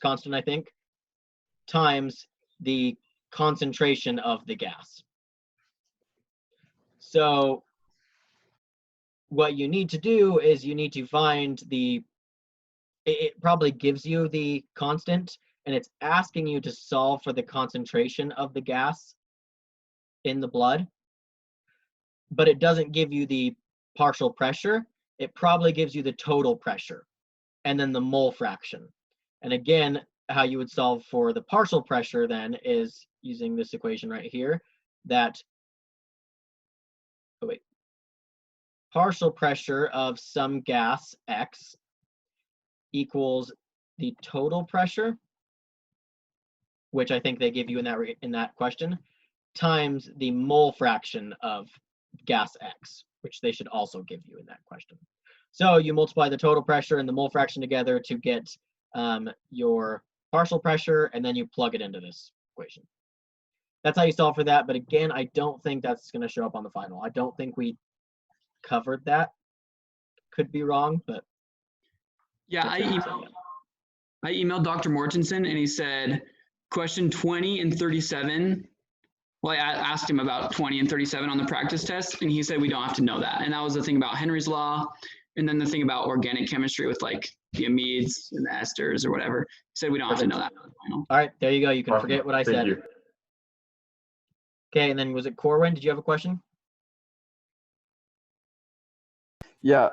constant, I think, times the concentration of the gas. So what you need to do is you need to find it probably gives you the constant, and it's asking you to solve for the concentration of the gas in the blood, but it doesn't give you the partial pressure. It probably gives you the total pressure and then the mole fraction. And again, how you would solve for the partial pressure then is using this equation right here, that, oh wait, partial pressure of some gas X equals the total pressure, which I think they give you in that question, times the mole fraction of gas X, which they should also give you in that question. So you multiply the total pressure and the mole fraction together to get your partial pressure, and then you plug it into this equation. That's how you solve for that. But again, I don't think that's going to show up on the final. I don't think we covered that. Could be wrong, but yeah, I emailed Dr. Mortensen, and he said question 20 and 37. Well, I asked him about 20 and 37 on the practice test, and he said we don't have to know that. And that was the thing about Henry's Law, and then the thing about organic chemistry with like the amides and the esters or whatever. He said we don't have to know that on the final. All right, there you go. You can Awesome. forget what I Thank said. you. Okay, and then was it Corwin? Did you have a question? Yeah,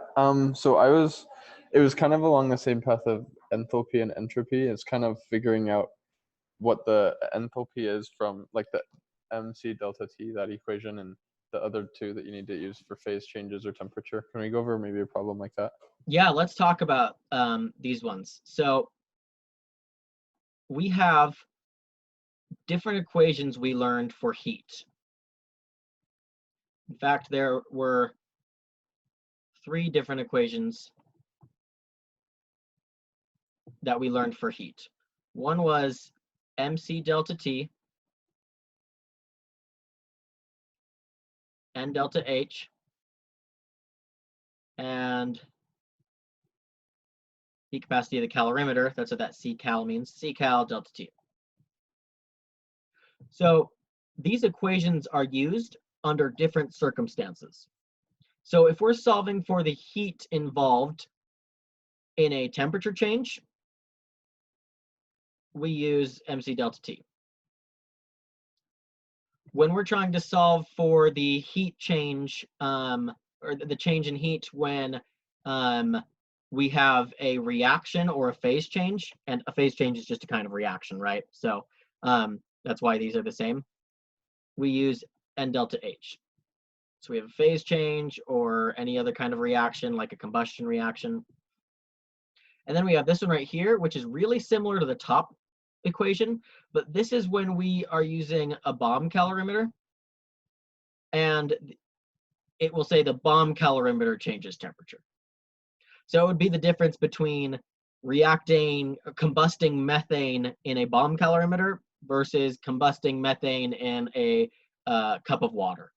so it was kind of along the same path of enthalpy and entropy. It's kind of figuring out what the enthalpy is from like the MC delta T, that equation, and the other two that you need to use for phase changes or temperature. Can we go over maybe a problem like that? Yeah, let's talk about these ones. So we have different equations we learned for heat. In fact, there were 3 different equations that we learned for heat. One was MC delta T, N delta H, and heat capacity of the calorimeter. That's what that C-cal means, C-cal delta T. So these equations are used under different circumstances. So if we're solving for the heat involved in a temperature change, we use MC delta T. When we're trying to solve for the heat change, or the change in heat when we have a reaction or a phase change, and a phase change is just a kind of reaction, right? So that's why these are the same. We use N delta H. So we have a phase change or any other kind of reaction, like a combustion reaction. And then we have this one right here, which is really similar to the top equation, but this is when we are using a bomb calorimeter, and it will say the bomb calorimeter changes temperature. So it would be the difference between combusting methane in a bomb calorimeter versus combusting methane in a cup of water.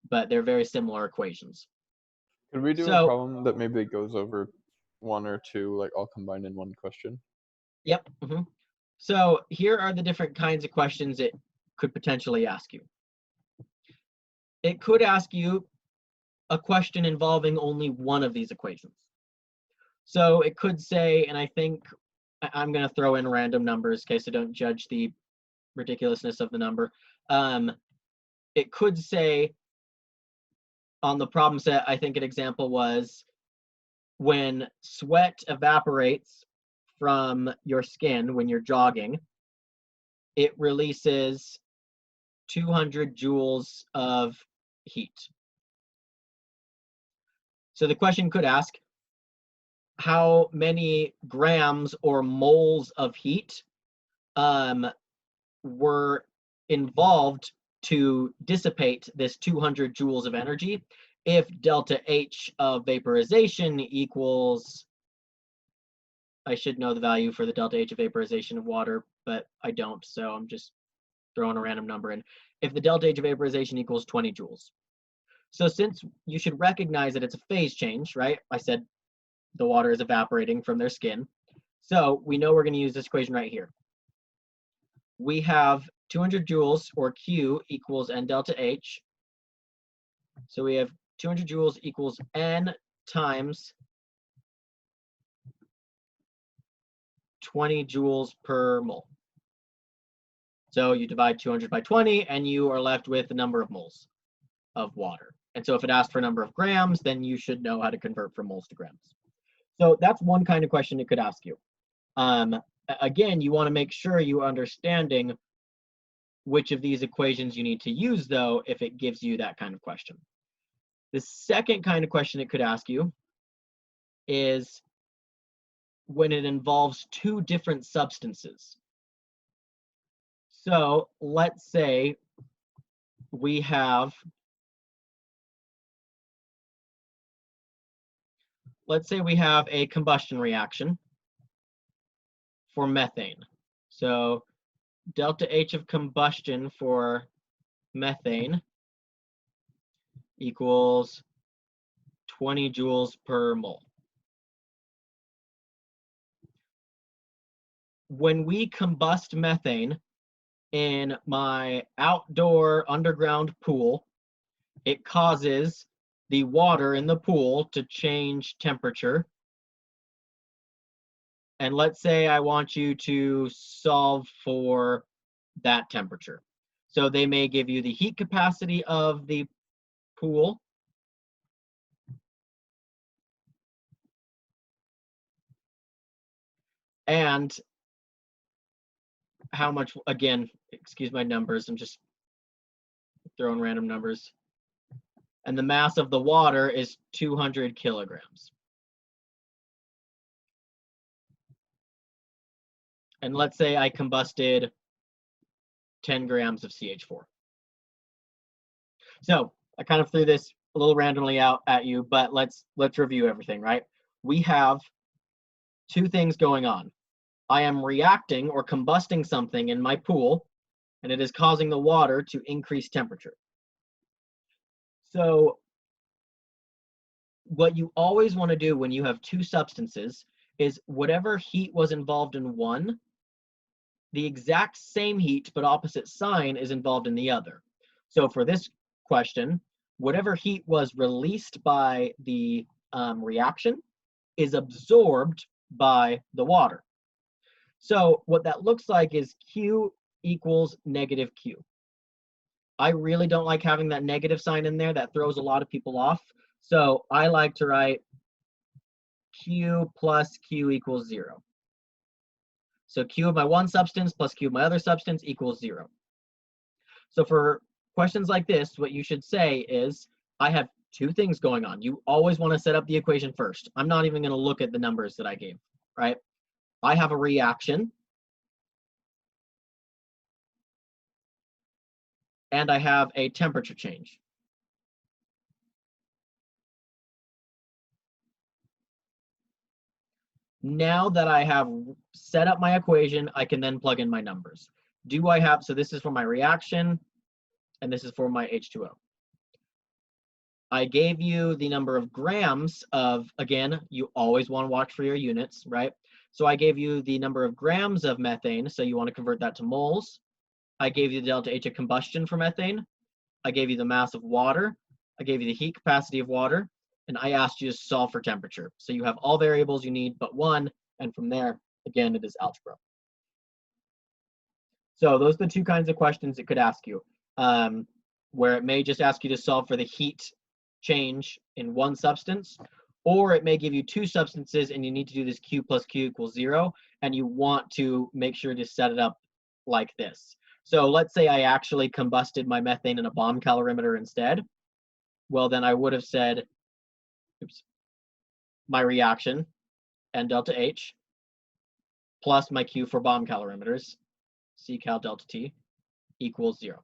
But they're very similar equations. Could we do a problem that maybe goes over 1 or 2, like all combined in one question? Yep. So here are the different kinds of questions it could potentially ask you. It could ask you a question involving only one of these equations. So it could say, and I think I'm going to throw in random numbers in case I don't judge the ridiculousness of the number. It could say on the problem set, I think an example was when sweat evaporates from your skin when you're jogging, it releases 200 joules of heat. So the question could ask, how many grams or moles of heat were involved to dissipate this 200 joules of energy if delta H of vaporization equals, I should know the value for the delta H of vaporization of water, but I don't, so I'm just throwing a random number in. If the delta H of vaporization equals 20 joules. So since you should recognize that it's a phase change, right? I said the water is evaporating from their skin. So we know we're going to use this equation right here. We have 200 joules, or Q, equals N delta H. So we have 200 joules equals N times 20 joules per mole. So you divide 200 by 20, and you are left with the number of moles of water. And so if it asks for a number of grams, then you should know how to convert from moles to grams. So that's one kind of question it could ask you. Again, you want to make sure you're understanding which of these equations you need to use, though, if it gives you that kind of question. The second kind of question it could ask you is when it involves two different substances. So let's say we have, a combustion reaction for methane. So delta H of combustion for methane equals 20 joules per mole. When we combust methane in my outdoor underground pool, it causes the water in the pool to change temperature. And let's say I want you to solve for that temperature. So they may give you the heat capacity of the pool. And how much, again, excuse my numbers, I'm just throwing random numbers. And the mass of the water is 200 kilograms. And let's say I combusted 10 grams of CH4. So I kind of threw this a little randomly out at you, but let's review everything, right? We have two things going on. I am reacting or combusting something in my pool, and it is causing the water to increase temperature. So what you always want to do when you have two substances is whatever heat was involved in one, the exact same heat but opposite sign is involved in the other. So for this question, whatever heat was released by the reaction is absorbed by the water. So what that looks like is Q equals negative Q. I really don't like having that negative sign in there. That throws a lot of people off. So I like to write Q plus Q equals 0. So Q of my one substance plus Q of my other substance equals 0. So for questions like this, what you should say is, I have two things going on. You always want to set up the equation first. I'm not even going to look at the numbers that I gave, right? I have a reaction, and I have a temperature change. Now that I have set up my equation, I can then plug in my numbers. Do I have, so this is for my reaction, and this is for my H2O. I gave you the number of grams of, again, you always want to watch for your units, right? So I gave you the number of grams of methane, so you want to convert that to moles. I gave you the delta H of combustion for methane. I gave you the mass of water. I gave you the heat capacity of water, and I asked you to solve for temperature. So you have all variables you need but one, and from there, again, it is algebra. So those are the two kinds of questions it could ask you, where it may just ask you to solve for the heat change in one substance, or it may give you two substances and you need to do this Q plus Q equals 0, and you want to make sure to set it up like this. So let's say I actually combusted my methane in a bomb calorimeter instead. Well, then I would have said, oops, my reaction, N delta H, plus my Q for bomb calorimeters, C cal delta T, equals 0.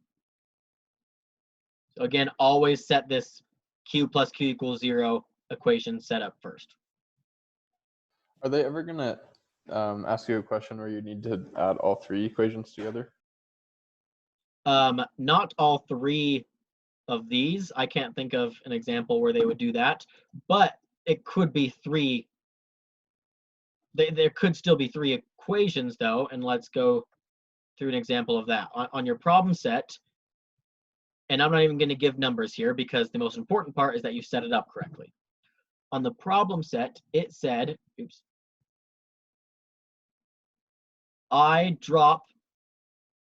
So again, always set this Q plus Q equals 0 equation set up first. Are they ever gonna ask you a question where you need to add all three equations together? Not all three of these. I can't think of an example where they would do that, but it could be three. There could still be three equations though, and let's go through an example of that. On your problem set, and I'm not even going to give numbers here because the most important part is that you set it up correctly. On the problem set, it said, oops, I drop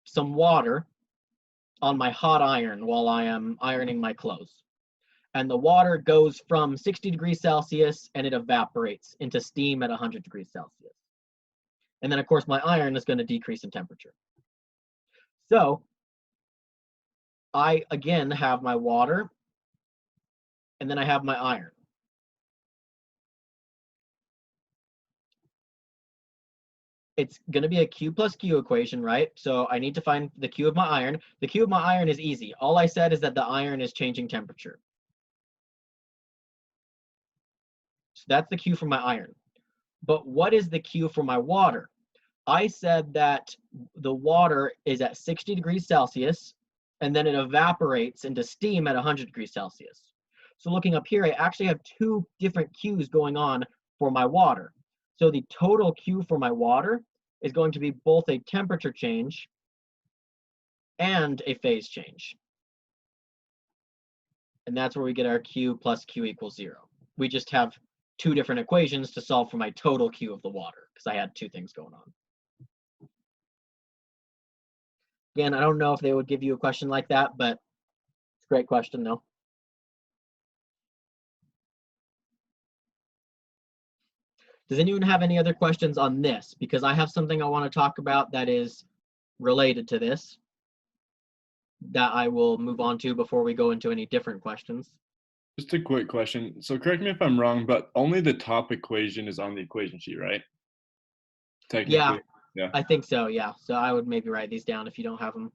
some water on my hot iron while I am ironing my clothes. And the water goes from 60 degrees Celsius and it evaporates into steam at 100 degrees Celsius. And then of course my iron is going to decrease in temperature. So I again have my water and then I have my iron. It's going to be a Q plus Q equation, right? So I need to find the Q of my iron. The Q of my iron is easy. All I said is that the iron is changing temperature. So that's the Q for my iron. But what is the Q for my water? I said that the water is at 60 degrees Celsius and then it evaporates into steam at 100 degrees Celsius. So looking up here, I actually have two different Qs going on for my water. So the total Q for my water is going to be both a temperature change and a phase change. And that's where we get our Q plus Q equals 0. We just have two different equations to solve for my total Q of the water because I had two things going on. Again, I don't know if they would give you a question like that, but it's a great question though. Does anyone have any other questions on this? Because I have something I want to talk about that is related to this that I will move on to before we go into any different questions. Just a quick question. So correct me if I'm wrong, but only the top equation is on the equation sheet, right? Technically. Yeah. I think so, yeah. So I would maybe write these down if you don't have them.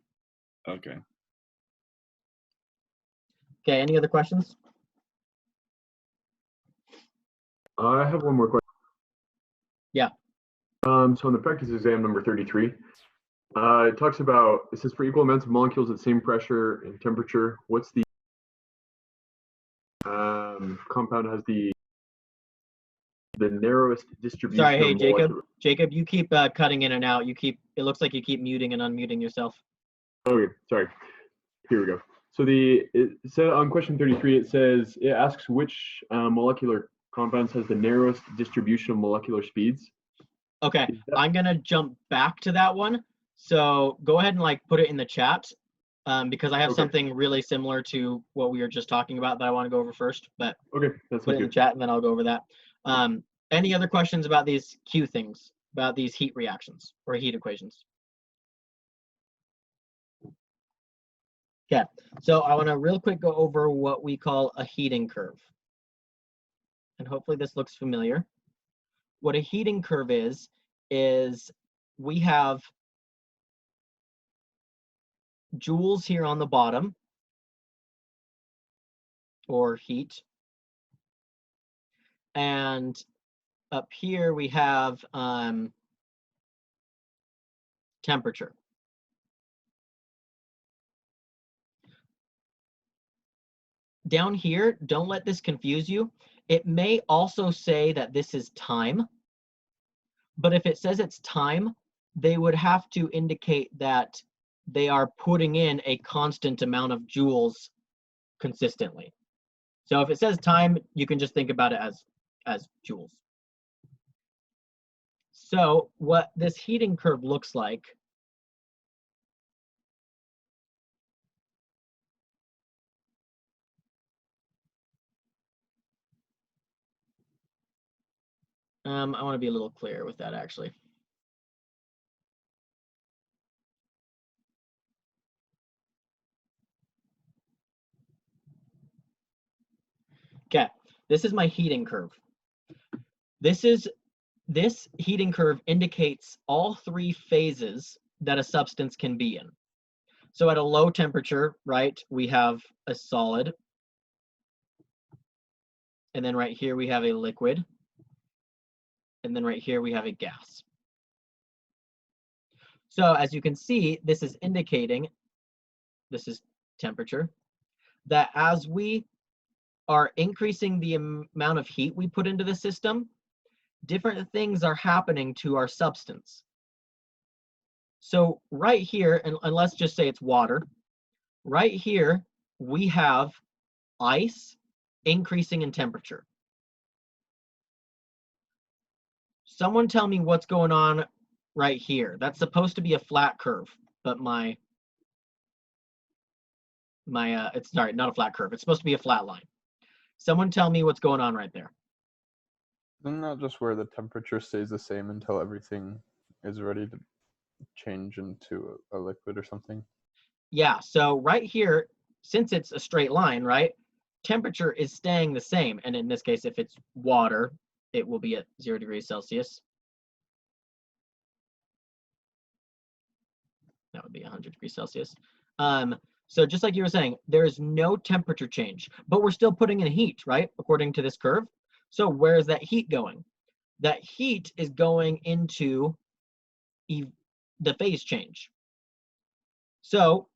Okay. Okay, any other questions? I have one more question. Yeah. So on the practice exam number 33, it talks about, it says for equal amounts of molecules at the same pressure and temperature, what's the compound has the narrowest distribution? Sorry, hey, of Jacob. molecular- Jacob, you keep cutting in and out. It looks like you keep muting and unmuting yourself. Okay, sorry. Here we go. So it said on question 33, it says, it asks which molecular compounds has the narrowest distribution of molecular speeds. Okay, I'm gonna jump back to that one. So go ahead and like put it in the chat because I have Okay. something really similar to what we were just talking about that I want to go over first. But Okay, that's put it in the good. chat and then I'll go over that. Any other questions about these Q things, about these heat reactions or heat equations? Okay, so I want to real quick go over what we call a heating curve. And hopefully this looks familiar. What a heating curve is we have joules here on the bottom, or heat. And up here we have temperature. Down here, don't let this confuse you. It may also say that this is time, but if it says it's time, they would have to indicate that they are putting in a constant amount of joules consistently. So if it says time, you can just think about it as joules. So what this heating curve looks like, I want to be a little clearer with that actually. Okay, this is my heating curve. This heating curve indicates all three phases that a substance can be in. So at a low temperature, right, we have a solid. And then right here we have a liquid. And then right here we have a gas. So as you can see, this is indicating, this is temperature, that as we are increasing the amount of heat we put into the system, different things are happening to our substance. So right here, and let's just say it's water, right here we have ice increasing in temperature. Someone tell me what's going on right here. That's supposed to be a flat curve, but it's sorry, not a flat curve. It's supposed to be a flat line. Someone tell me what's going on right there. Isn't that just where the temperature stays the same until everything is ready to change into a liquid or something? Yeah, so right here, since it's a straight line, right, temperature is staying the same. And in this case, if it's water, it will be at 0 degrees Celsius. That would be 100 degrees Celsius. So just like you were saying, there is no temperature change, but we're still putting in heat, right, according to this curve. So where is that heat going? That heat is going into the phase change. So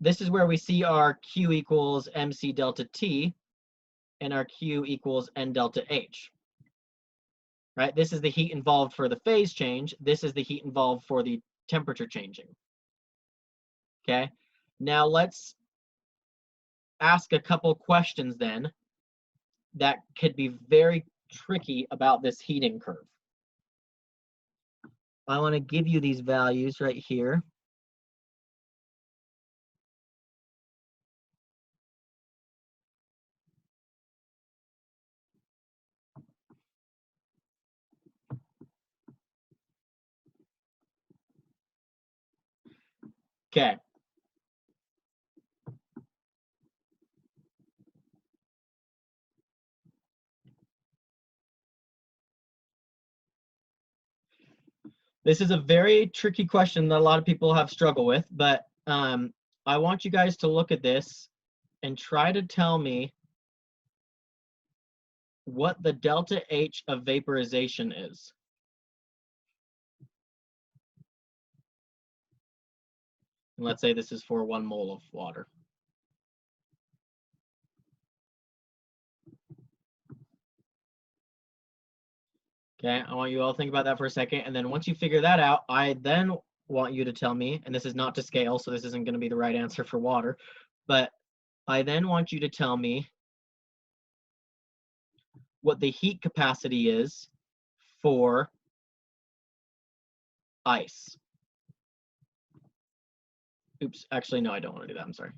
this is where we see our Q equals MC delta T and our Q equals N delta H. Right? This is the heat involved for the phase change. This is the heat involved for the temperature changing. Okay, now let's ask a couple questions then that could be very tricky about this heating curve. I want to give you these values right here. Okay. This is a very tricky question that a lot of people have struggled with, but I want you guys to look at this and try to tell me what the delta H of vaporization is. And let's say this is for 1 mole of water. Okay, I want you all to think about that for a second. And then once you figure that out, I then want you to tell me, and this is not to scale, so this isn't going to be the right answer for water, but I then want you to tell me what the heat capacity is for ice. Oops, actually, no, I don't want to do that. I'm sorry.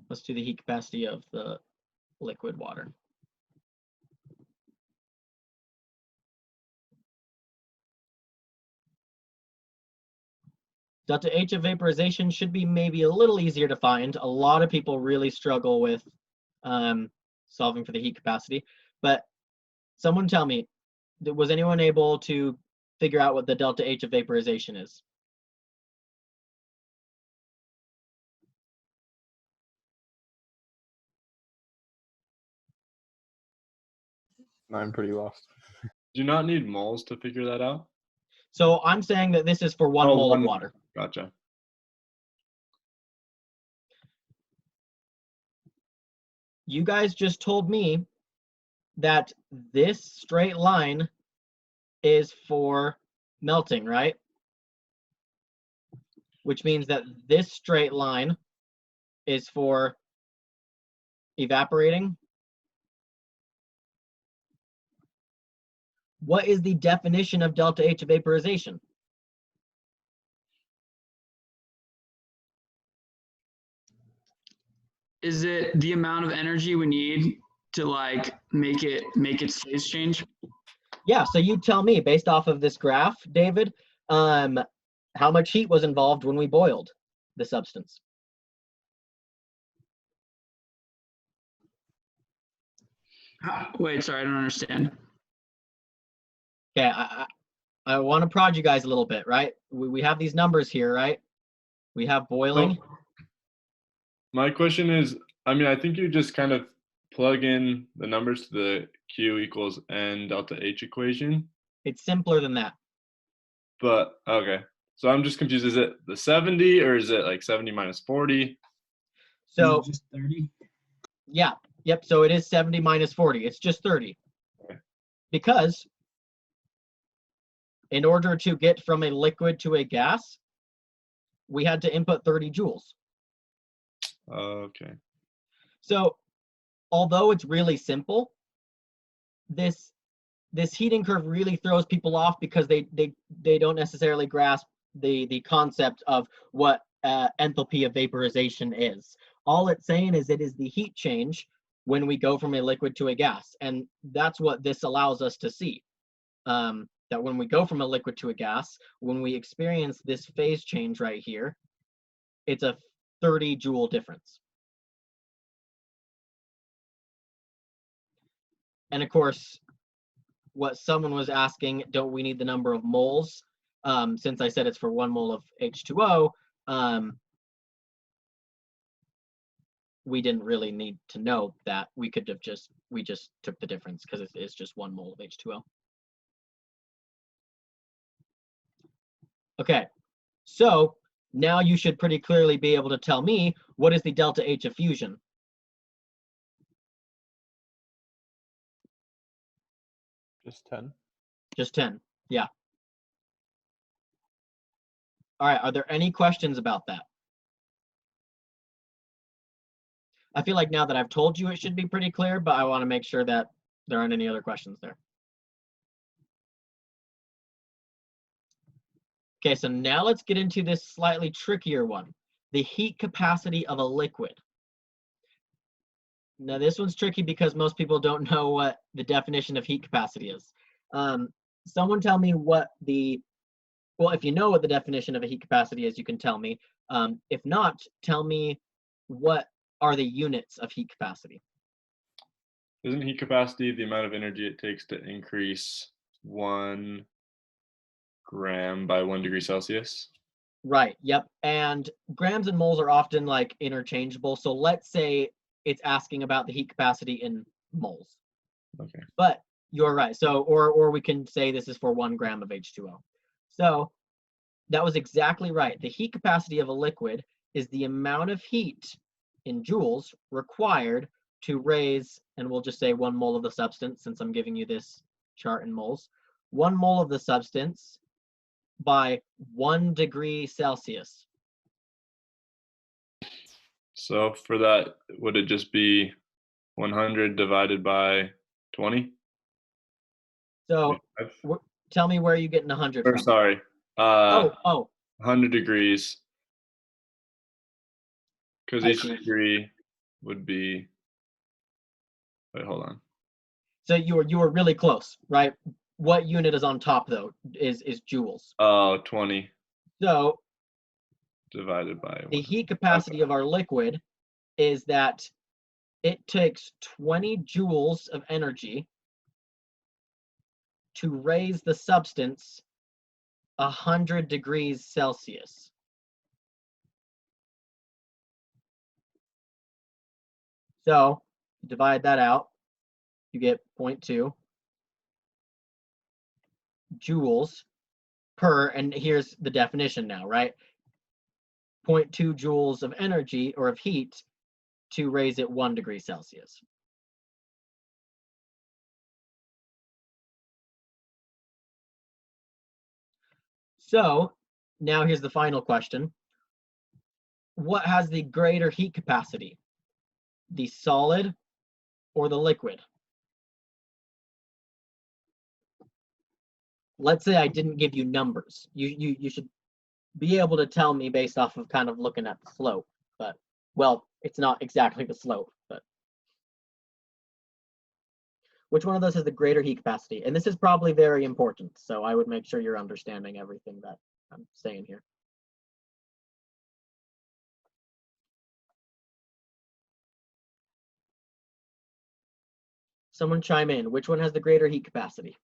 Let's do the heat capacity of the liquid water. Delta H of vaporization should be maybe a little easier to find. A lot of people really struggle with solving for the heat capacity, but someone tell me, was anyone able to figure out what the delta H of vaporization is? I'm pretty lost. Do you not need moles to figure that out? So I'm saying that this is for 1 mole of water. Gotcha. You guys just told me that this straight line is for melting, right? Which means that this straight line is for evaporating. What is the definition of delta H of vaporization? Is it the amount of energy we need to like make its phase change? Yeah, so you tell me, based off of this graph, David, how much heat was involved when we boiled the substance? Wait, sorry, I don't understand. Okay, I want to prod you guys a little bit, right? We have these numbers here, right? We have boiling. So, my question is, I mean, I think you just kind of plug in the numbers to the Q equals N delta H equation. It's simpler than that. But okay, so I'm just confused. Is it the 70 or is it like 70 minus 40? So just 30. yeah, yep. So it is 70 minus 40. It's just 30. Okay. Because in order to get from a liquid to a gas, we had to input 30 joules. Okay. So although it's really simple, this heating curve really throws people off because they don't necessarily grasp the concept of what enthalpy of vaporization is. All it's saying is it is the heat change when we go from a liquid to a gas, and that's what this allows us to see. That when we go from a liquid to a gas, when we experience this phase change right here, it's a 30 joule difference. And of course, what someone was asking, don't we need the number of moles? Since I said it's for 1 mole of H2O, we didn't really need to know that. We could have we just took the difference because it's just 1 mole of H2O. Okay, so now you should pretty clearly be able to tell me what is the delta H of fusion. Just 10. Just 10, yeah. All right, are there any questions about that? I feel like now that I've told you it should be pretty clear, but I want to make sure that there aren't any other questions there. Okay, so now let's get into this slightly trickier one, the heat capacity of a liquid. Now this one's tricky because most people don't know what the definition of heat capacity is. Someone tell me what well, if you know what the definition of a heat capacity is, you can tell me. If not, tell me what are the units of heat capacity. Isn't heat capacity the amount of energy it takes to increase 1 gram by 1 degree Celsius? Right, yep. And grams and moles are often like interchangeable. So let's say it's asking about the heat capacity in moles. Okay. But you're right. So, or we can say this is for 1 gram of H2O. So that was exactly right. The heat capacity of a liquid is the amount of heat in joules required to raise, and we'll just say 1 mole of the substance since I'm giving you this chart in moles, 1 mole of the substance by 1 degree Celsius. So for that, would it just be 100 divided by 20? So tell me where you're getting 100 Or from. sorry, Oh, 100 degrees. Because I each see. degree would be, wait, hold on. So you were really close, right? What unit is on top though is joules. Oh, 20 So divided by the 1. heat capacity of our liquid is that it takes 20 joules of energy to raise the substance 100 degrees Celsius. So divide that out, you get 0.2 joules per, and here's the definition now, right? 0.2 joules of energy or of heat to raise it 1 degree Celsius. So now here's the final question. What has the greater heat capacity? The solid or the liquid? Let's say I didn't give you numbers. You should be able to tell me based off of kind of looking at the slope, but well, it's not exactly the slope, but which one of those has the greater heat capacity? And this is probably very important, so I would make sure you're understanding everything that I'm saying here. Someone chime in. Which one has the greater heat capacity?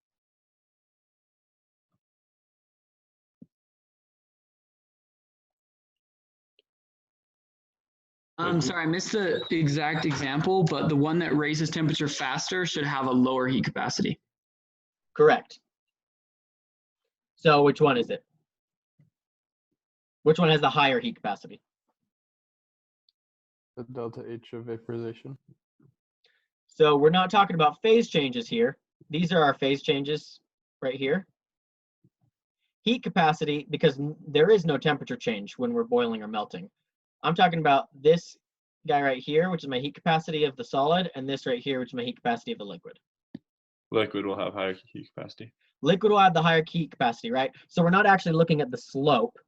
I'm sorry, I missed the exact example, but the one that raises temperature faster should have a lower heat capacity. Correct. So which one is it? Which one has the higher heat capacity? The delta H of vaporization. So we're not talking about phase changes here. These are our phase changes right here. Heat capacity, because there is no temperature change when we're boiling or melting. I'm talking about this guy right here, which is my heat capacity of the solid, and this right here, which is my heat capacity of the liquid. Liquid will have higher heat capacity. Liquid will have the higher heat capacity, right? So we're not actually looking at the slope,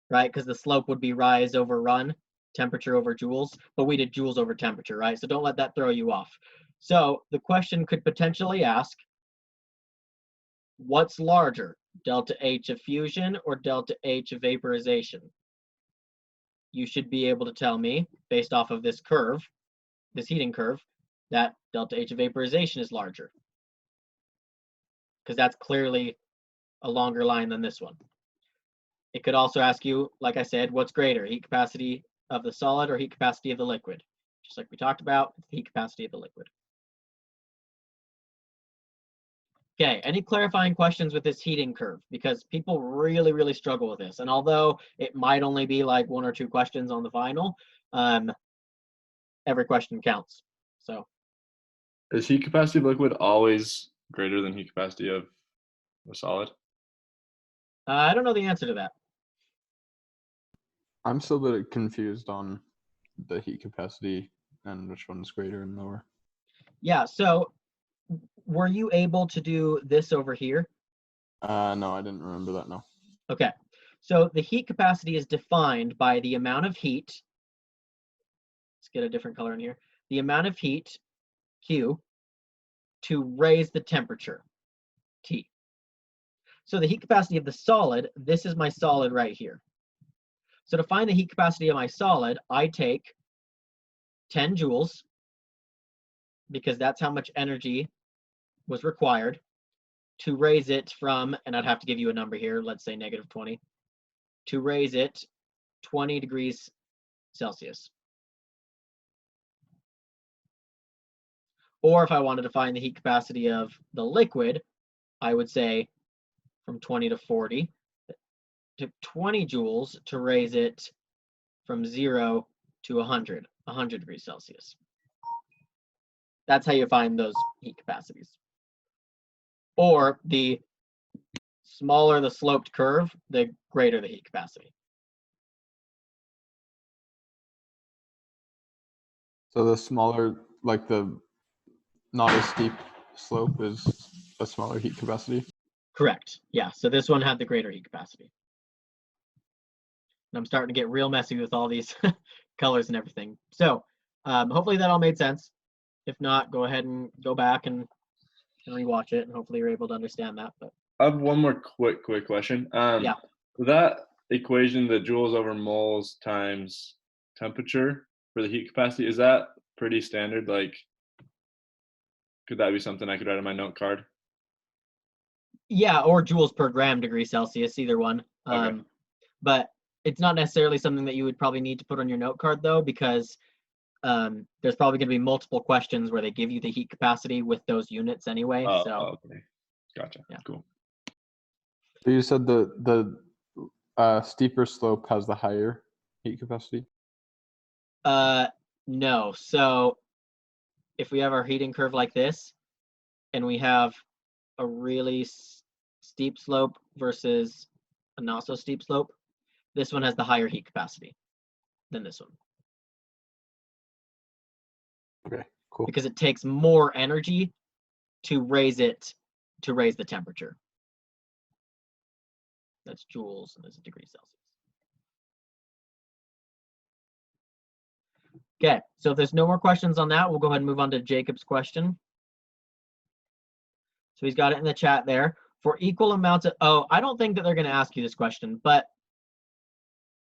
right? Because the slope would be rise over run, temperature over joules, but we did joules over temperature, right? So don't let that throw you off. So the question could potentially ask, what's larger, delta H of fusion or delta H of vaporization? You should be able to tell me, based off of this curve, this heating curve, that delta H of vaporization is larger. Because that's clearly a longer line than this one. It could also ask you, like I said, what's greater, heat capacity of the solid or heat capacity of the liquid? Just like we talked about, it's the heat capacity of the liquid. Okay, any clarifying questions with this heating curve? Because people really, really struggle with this. And although it might only be like 1 or 2 questions on the final, every question counts. So Is heat capacity of liquid always greater than heat capacity of a solid? I don't know the answer to that. I'm still a bit confused on the heat capacity and which one's greater and lower. Yeah, so were you able to do this over here? No, I didn't remember that, no. Okay, so the heat capacity is defined by the amount of heat. Let's get a different color in here. The amount of heat, Q, to raise the temperature, T. So the heat capacity of the solid, this is my solid right here. So to find the heat capacity of my solid, I take 10 joules, because that's how much energy was required to raise it from, and I'd have to give you a number here, let's say -20, to raise it 20 degrees Celsius. Or if I wanted to find the heat capacity of the liquid, I would say from 20 to 40, to 20 joules to raise it from 0 to 100 degrees Celsius. That's how you find those heat capacities. Or the smaller the sloped curve, the greater the heat capacity. So the smaller, like the not as steep slope is a smaller heat capacity? Correct. Yeah, so this one had the greater heat capacity. And I'm starting to get real messy with all these colors and everything. So hopefully that all made sense. If not, go ahead and go back and rewatch it, and hopefully you're able to understand that. But I have one more quick question. Yeah. That equation, the joules over moles times temperature for the heat capacity, is that pretty standard? Like, could that be something I could write on my note card? yeah, or joules per gram degree Celsius, either one. Okay. But it's not necessarily something that you would probably need to put on your note card though, because there's probably going to be multiple questions where they give you the heat capacity with those units anyway. Oh, So okay. Gotcha. Yeah. Cool. So you said the steeper slope has the higher heat capacity? no. So if we have our heating curve like this, and we have a really steep slope versus a not so steep slope. This one has the higher heat capacity than this one. Okay, cool. Because it takes more energy to raise the temperature. That's joules and this is degrees Celsius. Okay, so if there's no more questions on that, we'll go ahead and move on to Jacob's question. So he's got it in the chat there. For equal amounts of, oh, I don't think that they're going to ask you this question, but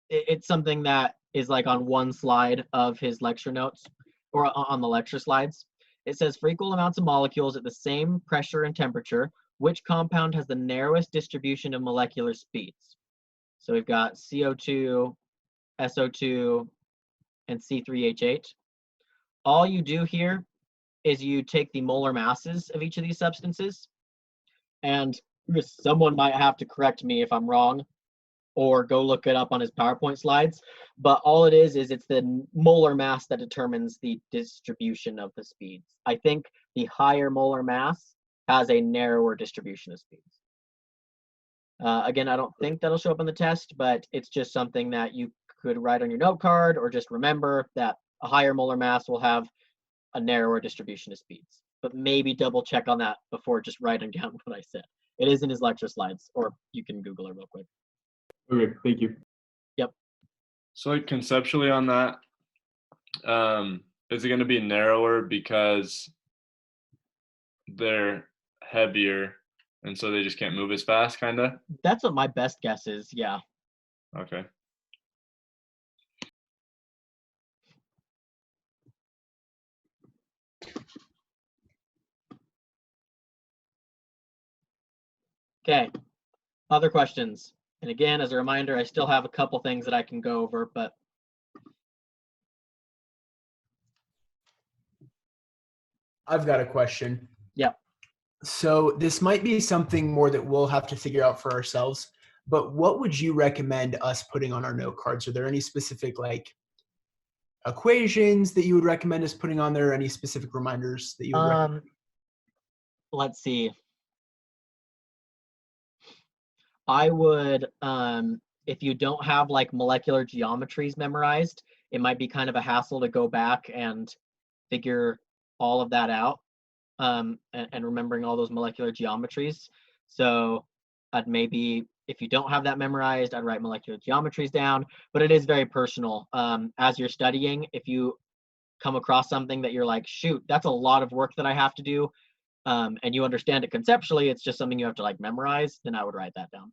it's something that is like on one slide of his lecture notes or on the lecture slides. It says for equal amounts of molecules at the same pressure and temperature, which compound has the narrowest distribution of molecular speeds? So we've got CO2, SO2, and C3H8. All you do here is you take the molar masses of each of these substances, and someone might have to correct me if I'm wrong, or go look it up on his PowerPoint slides, but all it is it's the molar mass that determines the distribution of the speeds. I think the higher molar mass has a narrower distribution of speeds. Again, I don't think that'll show up on the test, but it's just something that you could write on your note card, or just remember that a higher molar mass will have a narrower distribution of speeds. But maybe double check on that before just writing down what I said. It is in his lecture slides, or you can Google it real quick. Okay, thank you. Yep. So like conceptually on that, is it going to be narrower because they're heavier and so they just can't move as fast, kind of? That's what my best guess is, yeah. Okay. Okay, other questions? And again, as a reminder, I still have a couple things that I can go over, but I've got a question. yeah. So this might be something more that we'll have to figure out for ourselves, but what would you recommend us putting on our note cards? Are there any specific like equations that you would recommend us putting on there? Any specific reminders that you would recommend? Let's see. I would, if you don't have like molecular geometries memorized, it might be kind of a hassle to go back and figure all of that out, and remembering all those molecular geometries. So I'd maybe, if you don't have that memorized, I'd write molecular geometries down, but it is very personal. As you're studying, if you come across something that you're like, shoot, that's a lot of work that I have to do, and you understand it conceptually, it's just something you have to like memorize, then I would write that down.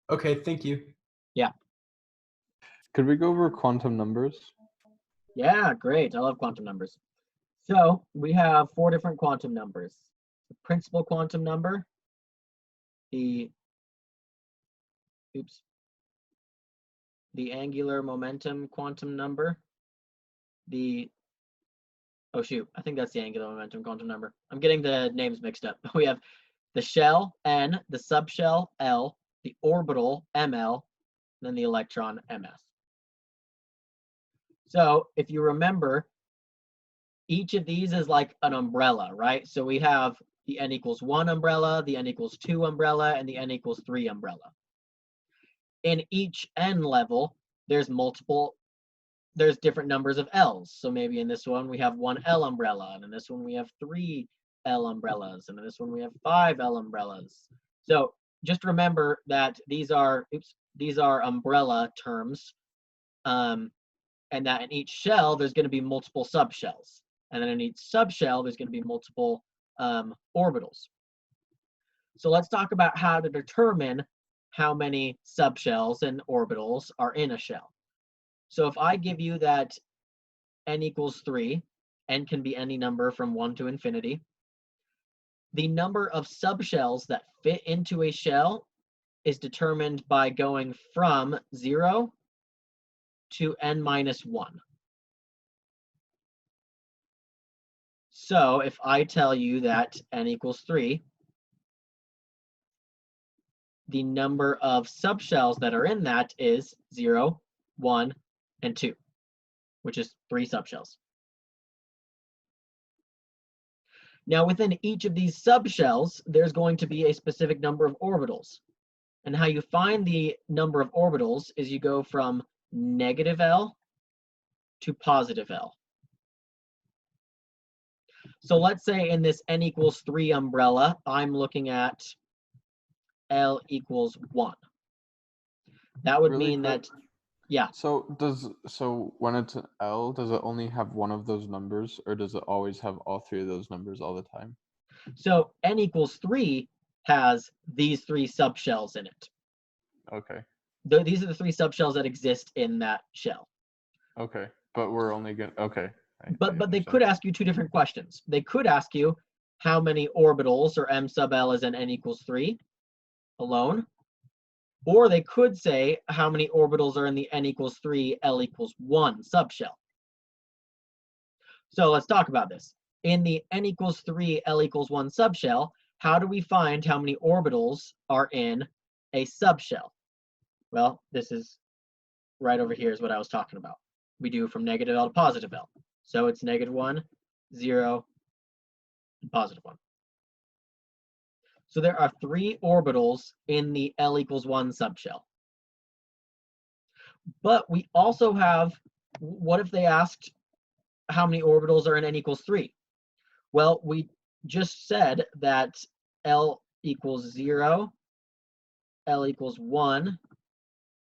Okay, thank you. Yeah. Could we go over quantum numbers? Yeah, great. I love quantum numbers. So we have 4 different quantum numbers. The principal quantum number, the angular momentum quantum number, oh shoot, I think that's the angular momentum quantum number. I'm getting the names mixed up. We have the shell, N, the subshell, L, the orbital, ML, and then the electron, MS. So if you remember, each of these is like an umbrella, right? So we have the n equals 1 umbrella, the n equals 2 umbrella, and the n equals 3 umbrella. In each n level, there's different numbers of L's. So maybe in this one we have 1 L umbrella, and in this one we have 3 L umbrellas, and in this one we have 5 L umbrellas. So just remember that these are umbrella terms, and that in each shell there's going to be multiple subshells, and then in each subshell there's going to be multiple orbitals. So let's talk about how to determine how many subshells and orbitals are in a shell. So if I give you that n equals 3, n can be any number from 1 to infinity, the number of subshells that fit into a shell is determined by going from 0 to n minus 1. So if I tell you that n equals 3, the number of subshells that are in that is 0, 1, and 2, which is 3 subshells. Now within each of these subshells, there's going to be a specific number of orbitals. And how you find the number of orbitals is you go from negative L to positive L. So let's say in this n equals 3 umbrella, I'm looking at L equals 1. That would Really mean quick. that, yeah. So when it's an L, does it only have one of those numbers, or does it always have all three of those numbers all the time? So n equals 3 has these 3 subshells in it. Okay. These are the 3 subshells that exist in that shell. Okay. But we're only gonna okay. I But they understand. could ask you 2 different questions. They could ask you how many orbitals, or m sub L is in n equals 3 alone. Or they could say how many orbitals are in the n equals 3, L equals 1 subshell. So let's talk about this. In the n equals 3, L equals 1 subshell, how do we find how many orbitals are in a subshell? Well, this is right over here is what I was talking about. We do from negative L to positive L. So it's negative 1, 0, and positive 1. So there are 3 orbitals in the L equals 1 subshell. But we also have, what if they asked how many orbitals are in n equals 3? Well, we just said that L equals 0, L equals 1,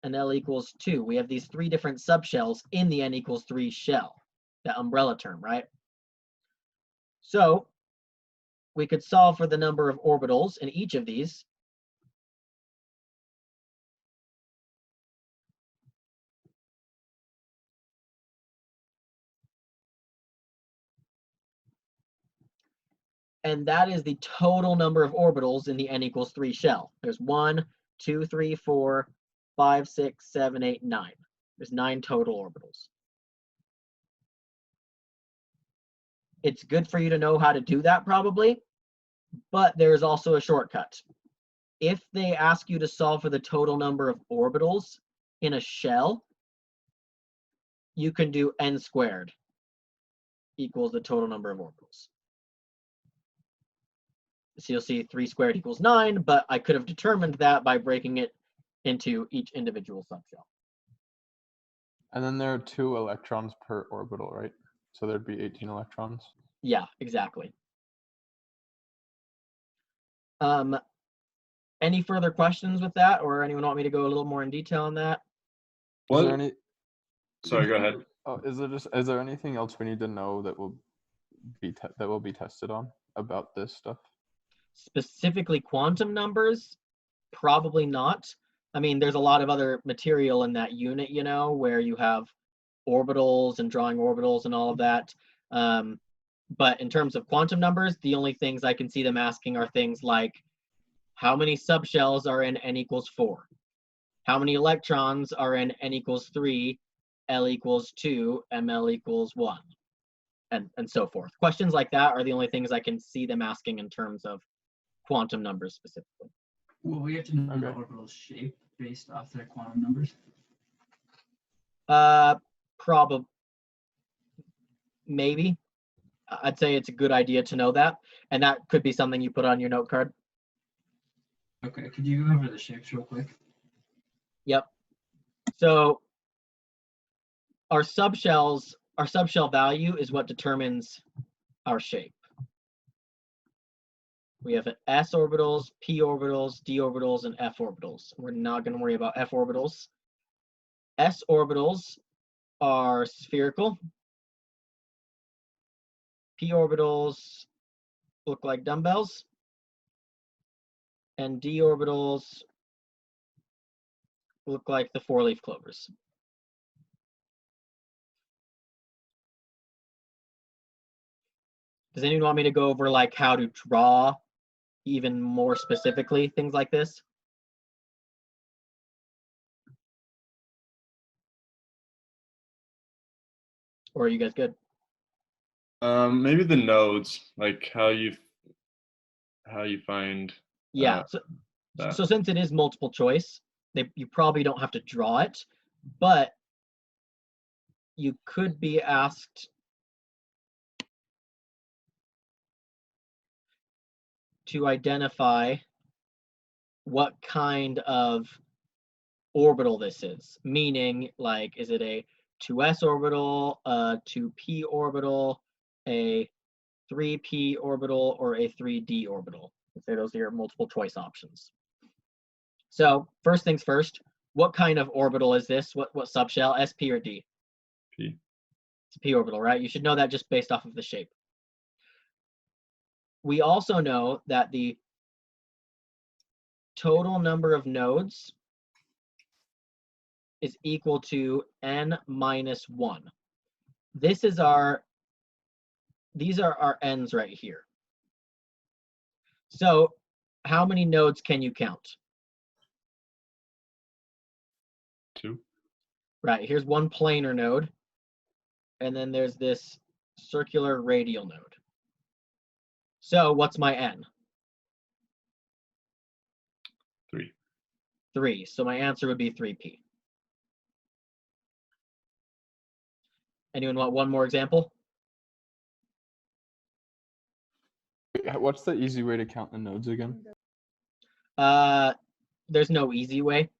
and L equals 2. We have these 3 different subshells in the n equals 3 shell, that umbrella term, right? So we could solve for the number of orbitals in each of these. And that is the total number of orbitals in the n equals 3 shell. There's 1, 2, 3, 4, 5, 6, 7, 8, 9. There's 9 total orbitals. It's good for you to know how to do that probably, but there's also a shortcut. If they ask you to solve for the total number of orbitals in a shell, you can do n squared equals the total number of orbitals. So you'll see 3 squared equals 9, but I could have determined that by breaking it into each individual subshell. And then there are 2 electrons per orbital, right? So there'd be 18 electrons. Yeah, exactly. Any further questions with that, or anyone want me to go a little more in detail on that? Is there What? any? Sorry, go ahead. Oh, is there anything else we need to know that will be tested on about this stuff? Specifically quantum numbers, probably not. I mean, there's a lot of other material in that unit, you know, where you have orbitals and drawing orbitals and all of that. But in terms of quantum numbers, the only things I can see them asking are things like, how many subshells are in n equals 4? How many electrons are in n equals 3, L equals 2, ML equals 1, and so forth. Questions like that are the only things I can see them asking in terms of quantum numbers specifically. Well, we have to know the Okay. orbital shape based off their quantum numbers. Probably, maybe. I'd say it's a good idea to know that, and that could be something you put on your note card. Okay, could you go over the shapes real quick? Yep. So our subshell value is what determines our shape. We have s orbitals, p orbitals, d orbitals, and f orbitals. We're not going to worry about f orbitals. S orbitals are spherical. P orbitals look like dumbbells. And d orbitals look like the 4-leaf clovers. Does anyone want me to go over like how to draw even more specifically things like this? Or are you guys good? Maybe the nodes, like how you find. Yeah. that. So since it is multiple choice, you probably don't have to draw it, but you could be asked to identify what kind of orbital this is. Meaning, like, is it a 2s orbital, a 2p orbital, a 3p orbital, or a 3d orbital? Let's say those are your multiple choice options. So first things first, what kind of orbital is this? What subshell, sp or d? P. It's a p orbital, right? You should know that just based off of the shape. We also know that the total number of nodes is equal to n minus 1. These are our n's right here. So how many nodes can you count? 2. Right, here's one planar node, and then there's this circular radial node. So what's my n? 3. 3. So my answer would be 3p. Anyone want one more example? What's the easy way to count the nodes again? There's no easy way.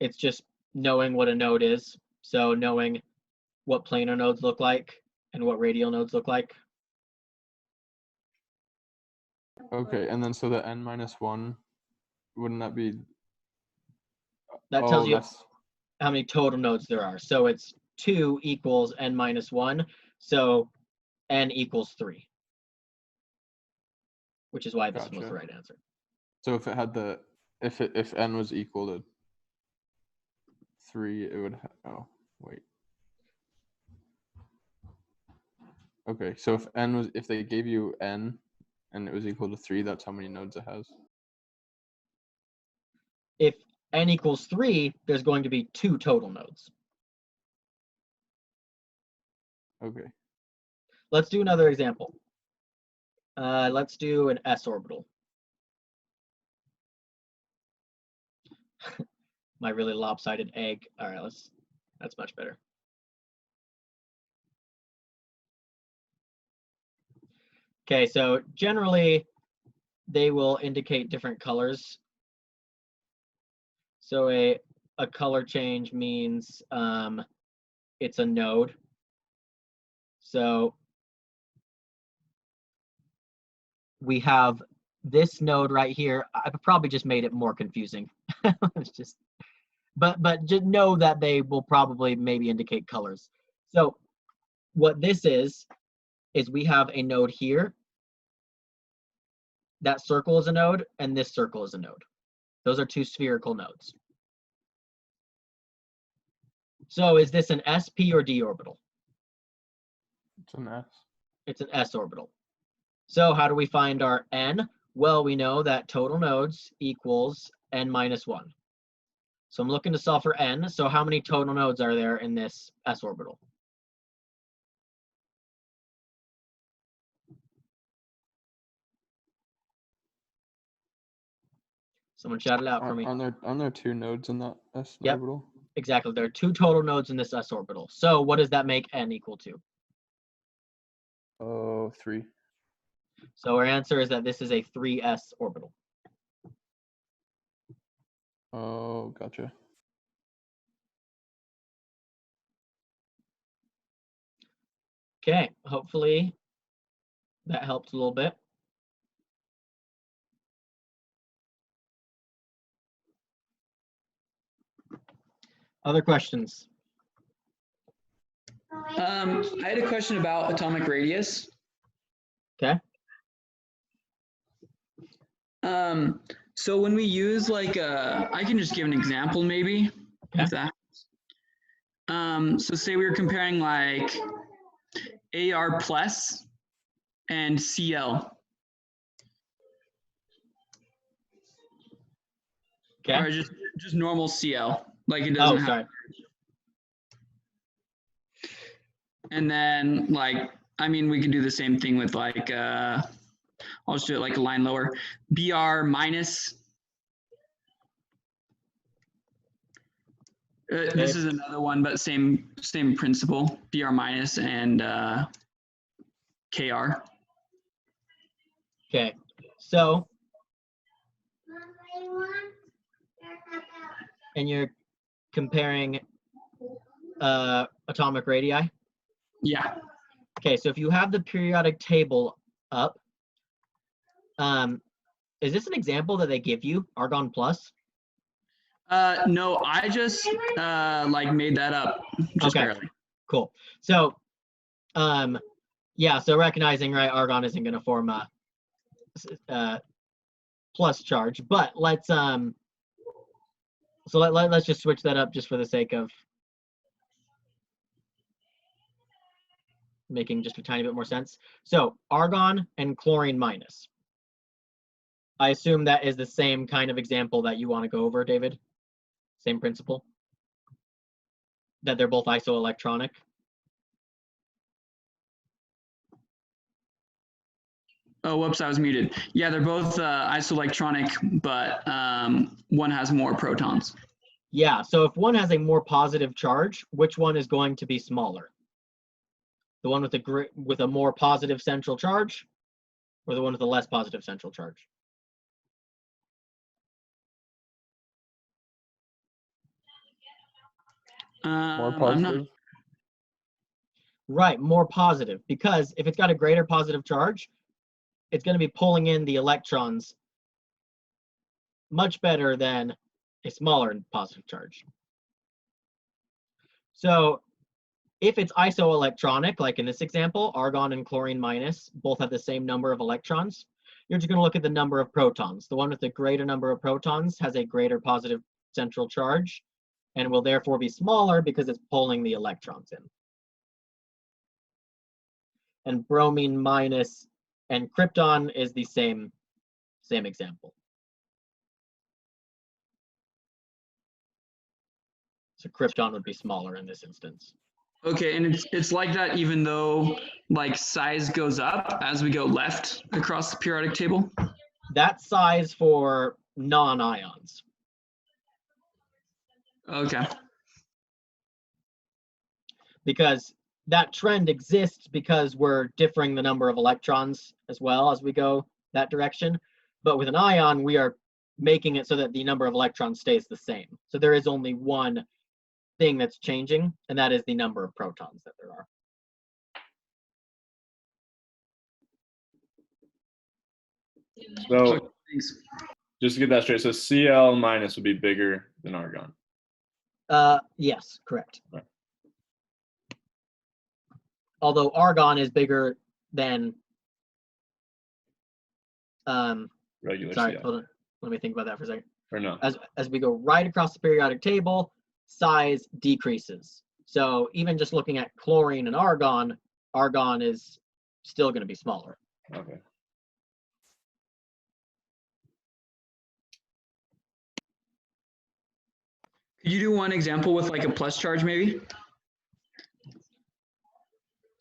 It's just knowing what a node is. So knowing what planar nodes look like and what radial nodes look like. Okay, and then so the n minus 1, wouldn't that be? That tells you that's- how many total nodes there are. So it's 2 equals n minus 1. So n equals 3. Which is why this was the Gotcha. right answer. So if it had the if n was equal to 3, it would oh wait. Okay, so if they gave you n and it was equal to 3, that's how many nodes it has. If n equals 3, there's going to be 2 total nodes. Okay. Let's do another example. Let's do an s orbital. My really lopsided egg. All right, that's much better. Okay, so generally they will indicate different colors. So a color change means it's a node. So we have this node right here. I probably just made it more confusing. It's just, but just know that they will probably maybe indicate colors. So what this is we have a node here. That circle is a node, and this circle is a node. Those are 2 spherical nodes. So is this an s, p, or d orbital? It's an s. It's an s orbital. So how do we find our n? Well, we know that total nodes equals n minus 1. So I'm looking to solve for n. So how many total nodes are there in this s orbital? Someone shout it out for me. Aren't there 2 nodes in that s Yep. orbital? Exactly. There are 2 total nodes in this s orbital. So what does that make n equal to? Oh, 3. So our answer is that this is a 3s orbital. Oh, gotcha. Okay, hopefully that helped a little bit. Other questions? I had a question about atomic radius. Okay. So when we use like I can just give an example maybe of that. So say we were comparing like AR plus and CL. Okay. Or just normal CL, like it doesn't Oh, sorry. have. And then like, I mean, we can do the same thing with like, I'll just do it like a line lower, BR minus. This is another one, but same principle, BR minus and KR. Okay, so And you're comparing atomic radii? Yeah. Okay, so if you have the periodic table up, is this an example that they give you, argon plus? No, I just like made that up just Okay. barely. Cool. So, yeah, so recognizing, right, argon isn't going to form a plus charge, but let's let's just switch that up just for the sake of making just a tiny bit more sense. So argon and chlorine minus. I assume that is the same kind of example that you want to go over, David? Same principle? That they're both isoelectronic? Oh, whoops, I was muted. Yeah, they're both isoelectronic, but one has more protons. Yeah, so if one has a more positive charge, which one is going to be smaller? The one with a more positive central charge, or the one with a less positive central charge? More I'm not. positive. Right, more positive, because if it's got a greater positive charge, it's going to be pulling in the electrons much better than a smaller positive charge. So if it's isoelectronic, like in this example, argon and chlorine minus both have the same number of electrons, you're just going to look at the number of protons. The one with the greater number of protons has a greater positive central charge and will therefore be smaller because it's pulling the electrons in. And bromine minus and krypton is the same example. So krypton would be smaller in this instance. Okay, and it's like that even though like size goes up as we go left across the periodic table? That's size for non-ions. Okay. Because that trend exists because we're differing the number of electrons as well as we go that direction. But with an ion, we are making it so that the number of electrons stays the same. So there is only one thing that's changing, and that is the number of protons that there are. So Thanks. just to get that straight, so Cl minus would be bigger than argon. Yes, correct. Right. Although argon is bigger than Regular sorry, Cl. hold on. Let me think about that for a second. Or no? As we go right across the periodic table, size decreases. So even just looking at chlorine and argon is still going to be smaller. Okay. Could you do one example with like a plus charge maybe?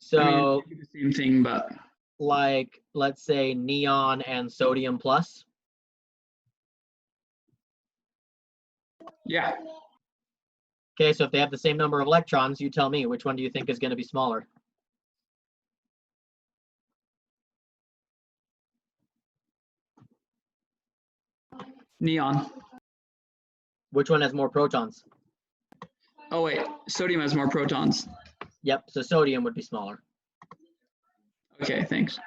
So I mean, it's the same thing, but like, let's say neon and sodium plus. yeah. Okay, so if they have the same number of electrons, you tell me, which one do you think is going to be smaller? Neon. Which one has more protons? Oh wait, sodium has more protons. Yep, so sodium would be smaller. Okay, thanks.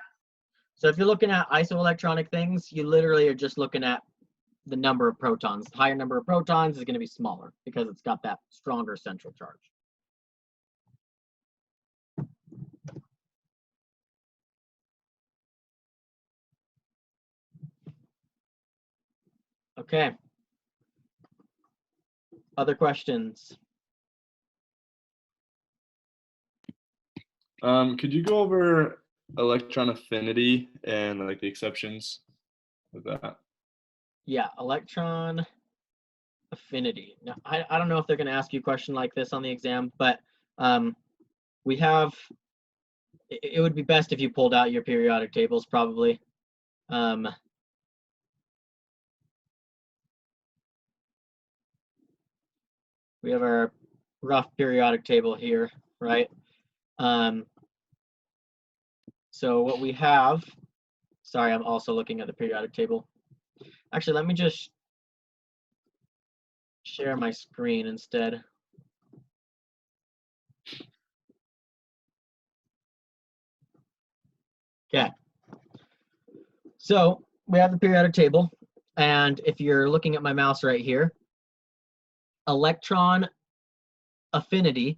So if you're looking at isoelectronic things, you literally are just looking at the number of protons. The higher number of protons is going to be smaller because it's got that stronger central charge. Okay. Other questions? Could you go over electron affinity and like the exceptions with that? Yeah, electron affinity. Now, I don't know if they're going to ask you a question like this on the exam, but we have, it would be best if you pulled out your periodic tables probably. We have our rough periodic table here, right? So what we have, sorry, I'm also looking at the periodic table. Actually, let me just share my screen instead. Okay. So we have the periodic table, and if you're looking at my mouse right here, electron affinity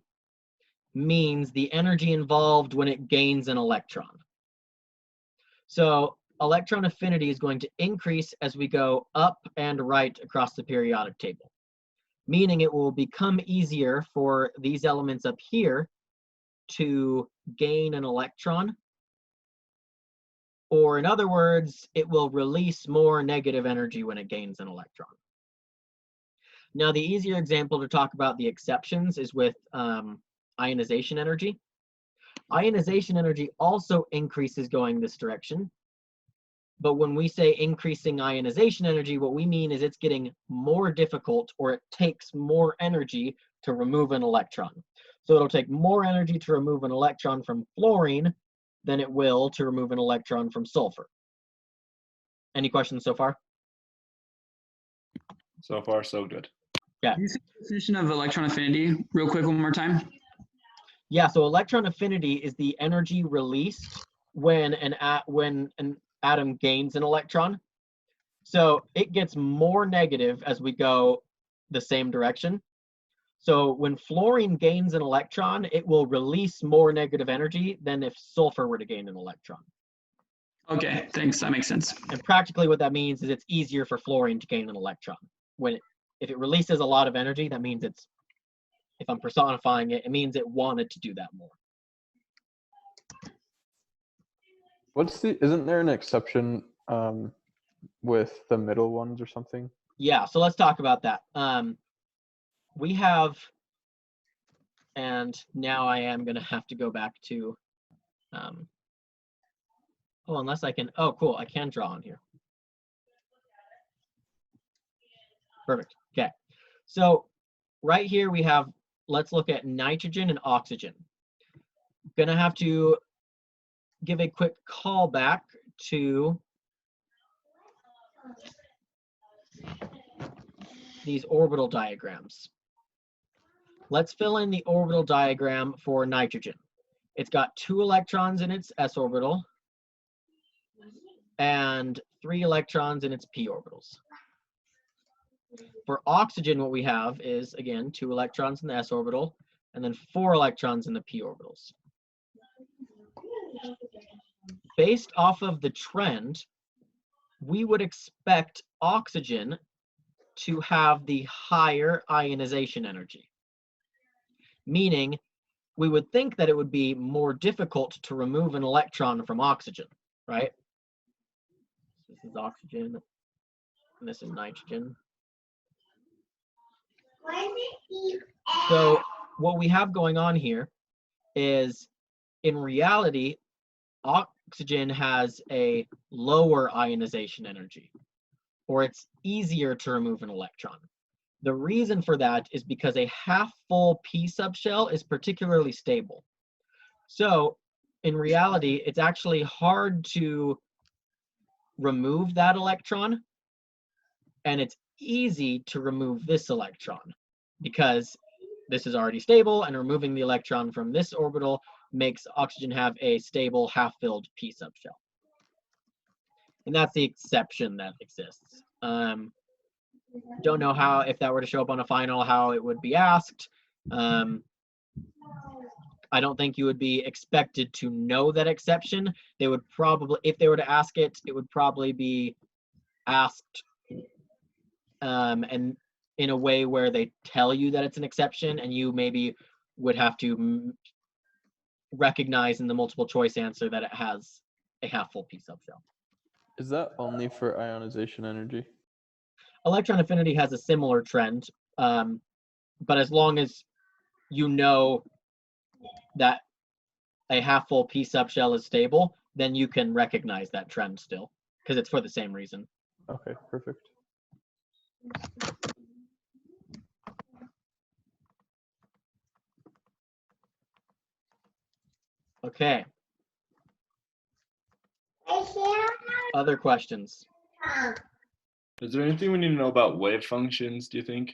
means the energy involved when it gains an electron. So electron affinity is going to increase as we go up and right across the periodic table, meaning it will become easier for these elements up here to gain an electron, or in other words, it will release more negative energy when it gains an electron. Now, the easier example to talk about the exceptions is with ionization energy. Ionization energy also increases going this direction. But when we say increasing ionization energy, what we mean is it's getting more difficult, or it takes more energy to remove an electron. So it'll take more energy to remove an electron from fluorine than it will to remove an electron from sulfur. Any questions so far? So far, so good. Yeah. Can you say the definition of electron affinity real quick one more time? Yeah, so electron affinity is the energy released when an atom gains an electron. So it gets more negative as we go the same direction. So when fluorine gains an electron, it will release more negative energy than if sulfur were to gain an electron. Okay, thanks. That makes sense. And practically what that means is it's easier for fluorine to gain an electron. If it releases a lot of energy, that means it's, if I'm personifying it, it means it wanted to do that more. Isn't there an exception with the middle ones or something? Yeah, so let's talk about that. We have, and now I am going to have to go back to, unless I can, oh, cool, I can draw on here. Perfect, okay. So right here we have, let's look at nitrogen and oxygen. Gonna have to give a quick call back to these orbital diagrams. Let's fill in the orbital diagram for nitrogen. It's got 2 electrons in its s orbital and 3 electrons in its p orbitals. For oxygen, what we have is, again, 2 electrons in the s orbital and then 4 electrons in the p orbitals. Based off of the trend, we would expect oxygen to have the higher ionization energy, meaning we would think that it would be more difficult to remove an electron from oxygen, right? This is oxygen, and this is nitrogen. So what we have going on here is, in reality, oxygen has a lower ionization energy, or it's easier to remove an electron. The reason for that is because a half-full p subshell is particularly stable. So in reality, it's actually hard to remove that electron, and it's easy to remove this electron because this is already stable, and removing the electron from this orbital makes oxygen have a stable half-filled p subshell. And that's the exception that exists. Don't know how, if that were to show up on a final, how it would be asked. I don't think you would be expected to know that exception. They would probably, if they were to ask it, it would probably be asked and in a way where they tell you that it's an exception, and you maybe would have to recognize in the multiple choice answer that it has a half-full p subshell. Is that only for ionization energy? Electron affinity has a similar trend, but as long as you know that a half-full p subshell is stable, then you can recognize that trend still, because it's for the same reason. Okay, perfect. Okay. Other questions? Is there anything we need to know about wave functions, do you think?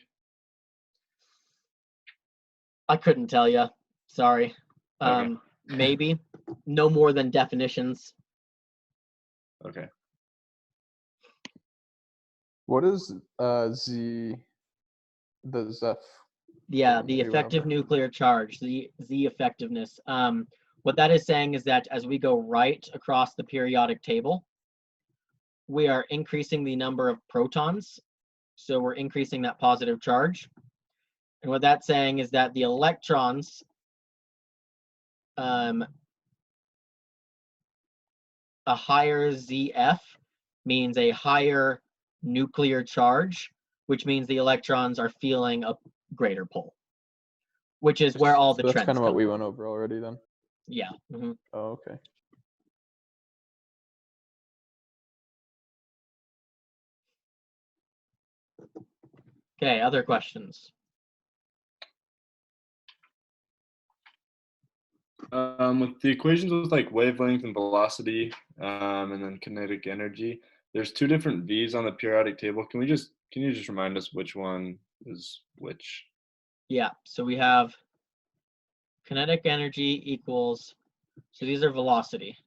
I couldn't tell you. Sorry. Okay. Maybe no more than definitions. Okay. What is Z? The Zeph? Yeah, thing the that we went effective over? nuclear charge, the Z effectiveness. What that is saying is that as we go right across the periodic table, we are increasing the number of protons. So we're increasing that positive charge. And what that's saying is that the electrons a higher ZF means a higher nuclear charge, which means the electrons are feeling a greater pull, which is where all the So that's trends kind of what come we from. went over already then. Yeah. Mhm. Oh, okay. Okay, other questions? With the equations with like wavelength and velocity, and then kinetic energy, there's two different V's on the periodic table. Can you just remind us which one is which? Yeah, so we have kinetic energy equals, so these are velocity.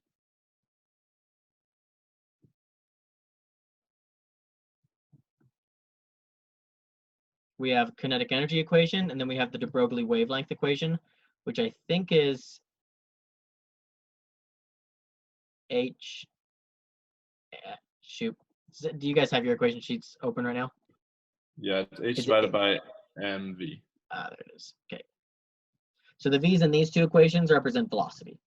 We have kinetic energy equation, and then we have the de Broglie wavelength equation, which I think is H, shoot. Do you guys have your equation sheets open right now? Yeah, it's H Is it- divided by mv. Ah, there it is. Okay. So the V's in these two equations represent velocity.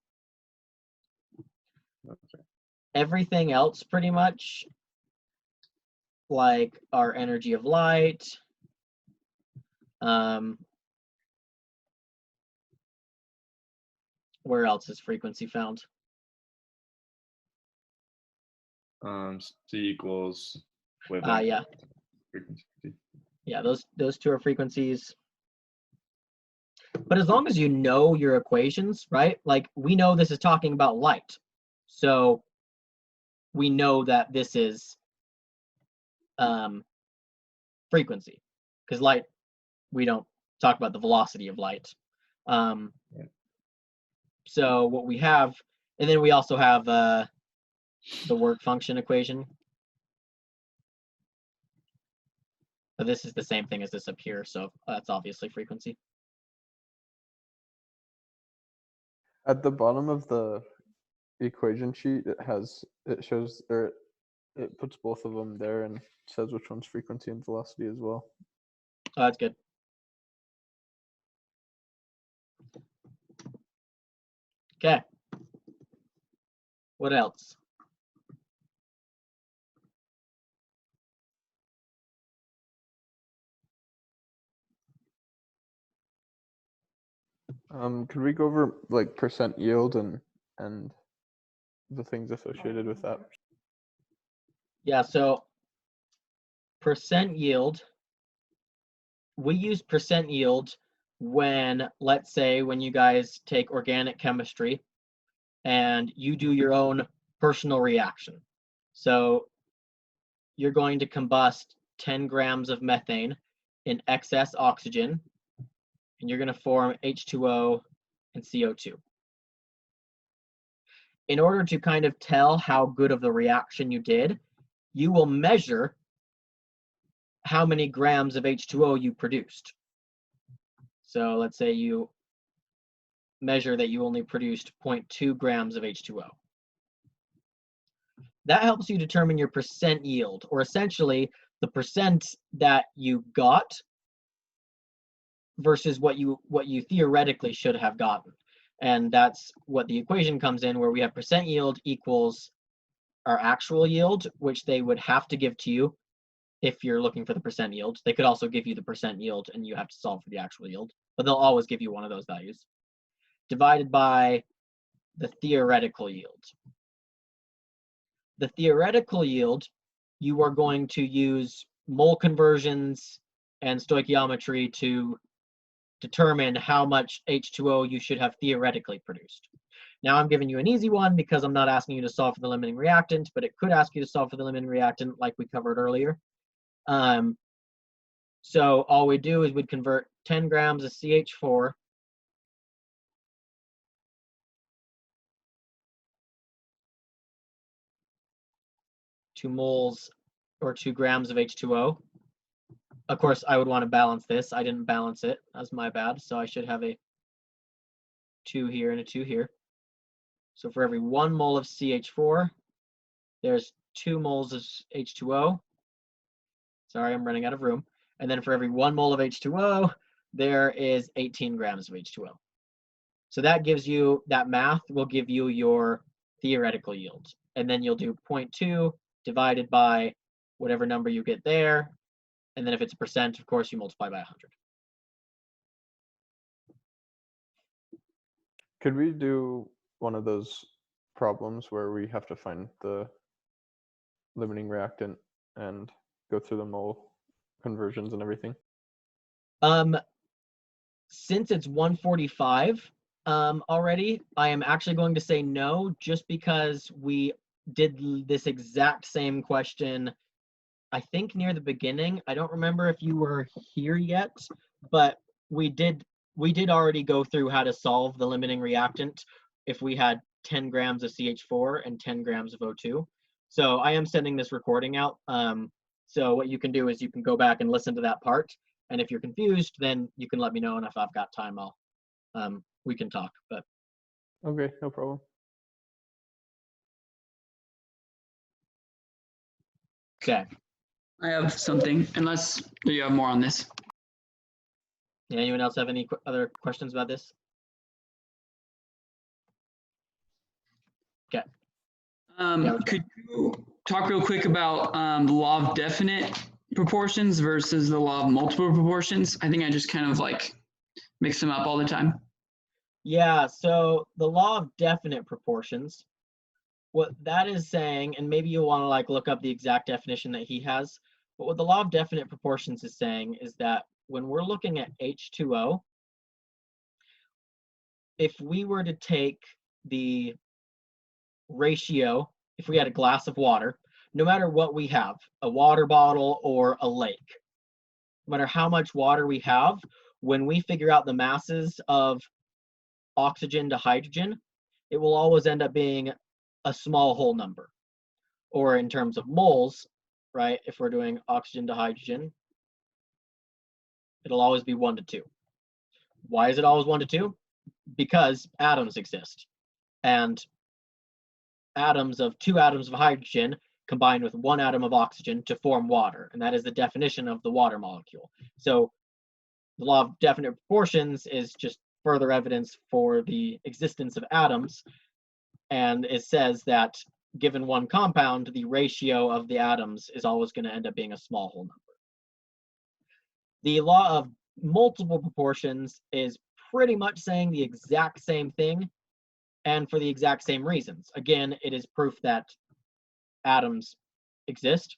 Okay. Everything else pretty much, like our energy of light, where else is frequency found? C equals wavelength Yeah, frequency. yeah, those two are frequencies. But as long as you know your equations, right? Like we know this is talking about light. So we know that this is frequency, because light, we don't talk about the velocity of light. Right. So what we have, and then we also have the work function equation. But this is the same thing as this up here, so that's obviously frequency. At the bottom of the equation sheet, it shows, or it puts both of them there and says which one's frequency and velocity as well. Oh, that's good. Okay. What else? Could we go over like percent yield and the things associated with that? Yeah, so percent yield, we use percent yield when, let's say, when you guys take organic chemistry and you do your own personal reaction. So you're going to combust 10 grams of methane in excess oxygen, and you're going to form H2O and CO2. In order to kind of tell how good of the reaction you did, you will measure how many grams of H2O you produced. So let's say you measure that you only produced 0.2 grams of H2O. That helps you determine your percent yield, or essentially the percent that you got versus what you theoretically should have gotten. And that's what the equation comes in, where we have percent yield equals our actual yield, which they would have to give to you if you're looking for the percent yield. They could also give you the percent yield and you have to solve for the actual yield, but they'll always give you one of those values, divided by the theoretical yield. The theoretical yield, you are going to use mole conversions and stoichiometry to determine how much H2O you should have theoretically produced. Now I'm giving you an easy one because I'm not asking you to solve for the limiting reactant, but it could ask you to solve for the limiting reactant like we covered earlier. So all we do is we'd convert 10 grams of CH4 2 moles or 2 grams of H2O. Of course, I would want to balance this. I didn't balance it. That's my bad. So I should have a 2 here and a 2 here. So for every 1 mole of CH4, there's 2 moles of H2O. Sorry, I'm running out of room. And then for every 1 mole of H2O, there is 18 grams of H2O. So that gives you, that math will give you your theoretical yield. And then you'll do 0.2 divided by whatever number you get there. And then if it's a percent, of course, you multiply by 100. Could we do one of those problems where we have to find the limiting reactant and go through the mole conversions and everything? Since it's 145 already, I am actually going to say no, just because we did this exact same question, I think near the beginning. I don't remember if you were here yet, but we did already go through how to solve the limiting reactant if we had 10 grams of CH4 and 10 grams of O2. So I am sending this recording out. So what you can do is you can go back and listen to that part. And if you're confused, then you can let me know. And if I've got time, we can talk. But Okay, no problem. okay. I have something, unless you have more on this. Yeah, anyone else have any other questions about this? Okay. Could you talk real quick about the law of definite proportions versus the law of multiple proportions? I think I just kind of like mix them up all the time. Yeah, so the law of definite proportions, what that is saying, and maybe you'll want to like look up the exact definition that he has, but what the law of definite proportions is saying is that when we're looking at H2O, if we were to take the ratio, if we had a glass of water, no matter what we have, a water bottle or a lake, no matter how much water we have, when we figure out the masses of oxygen to hydrogen, it will always end up being a small whole number. Or in terms of moles, right, if we're doing oxygen to hydrogen, it'll always be 1 to 2. Why is it always 1 to 2? Because atoms exist. And atoms of 2 atoms of hydrogen combine with 1 atom of oxygen to form water. And that is the definition of the water molecule. So the law of definite proportions is just further evidence for the existence of atoms. And it says that given one compound, the ratio of the atoms is always going to end up being a small whole number. The law of multiple proportions is pretty much saying the exact same thing, and for the exact same reasons. Again, it is proof that atoms exist,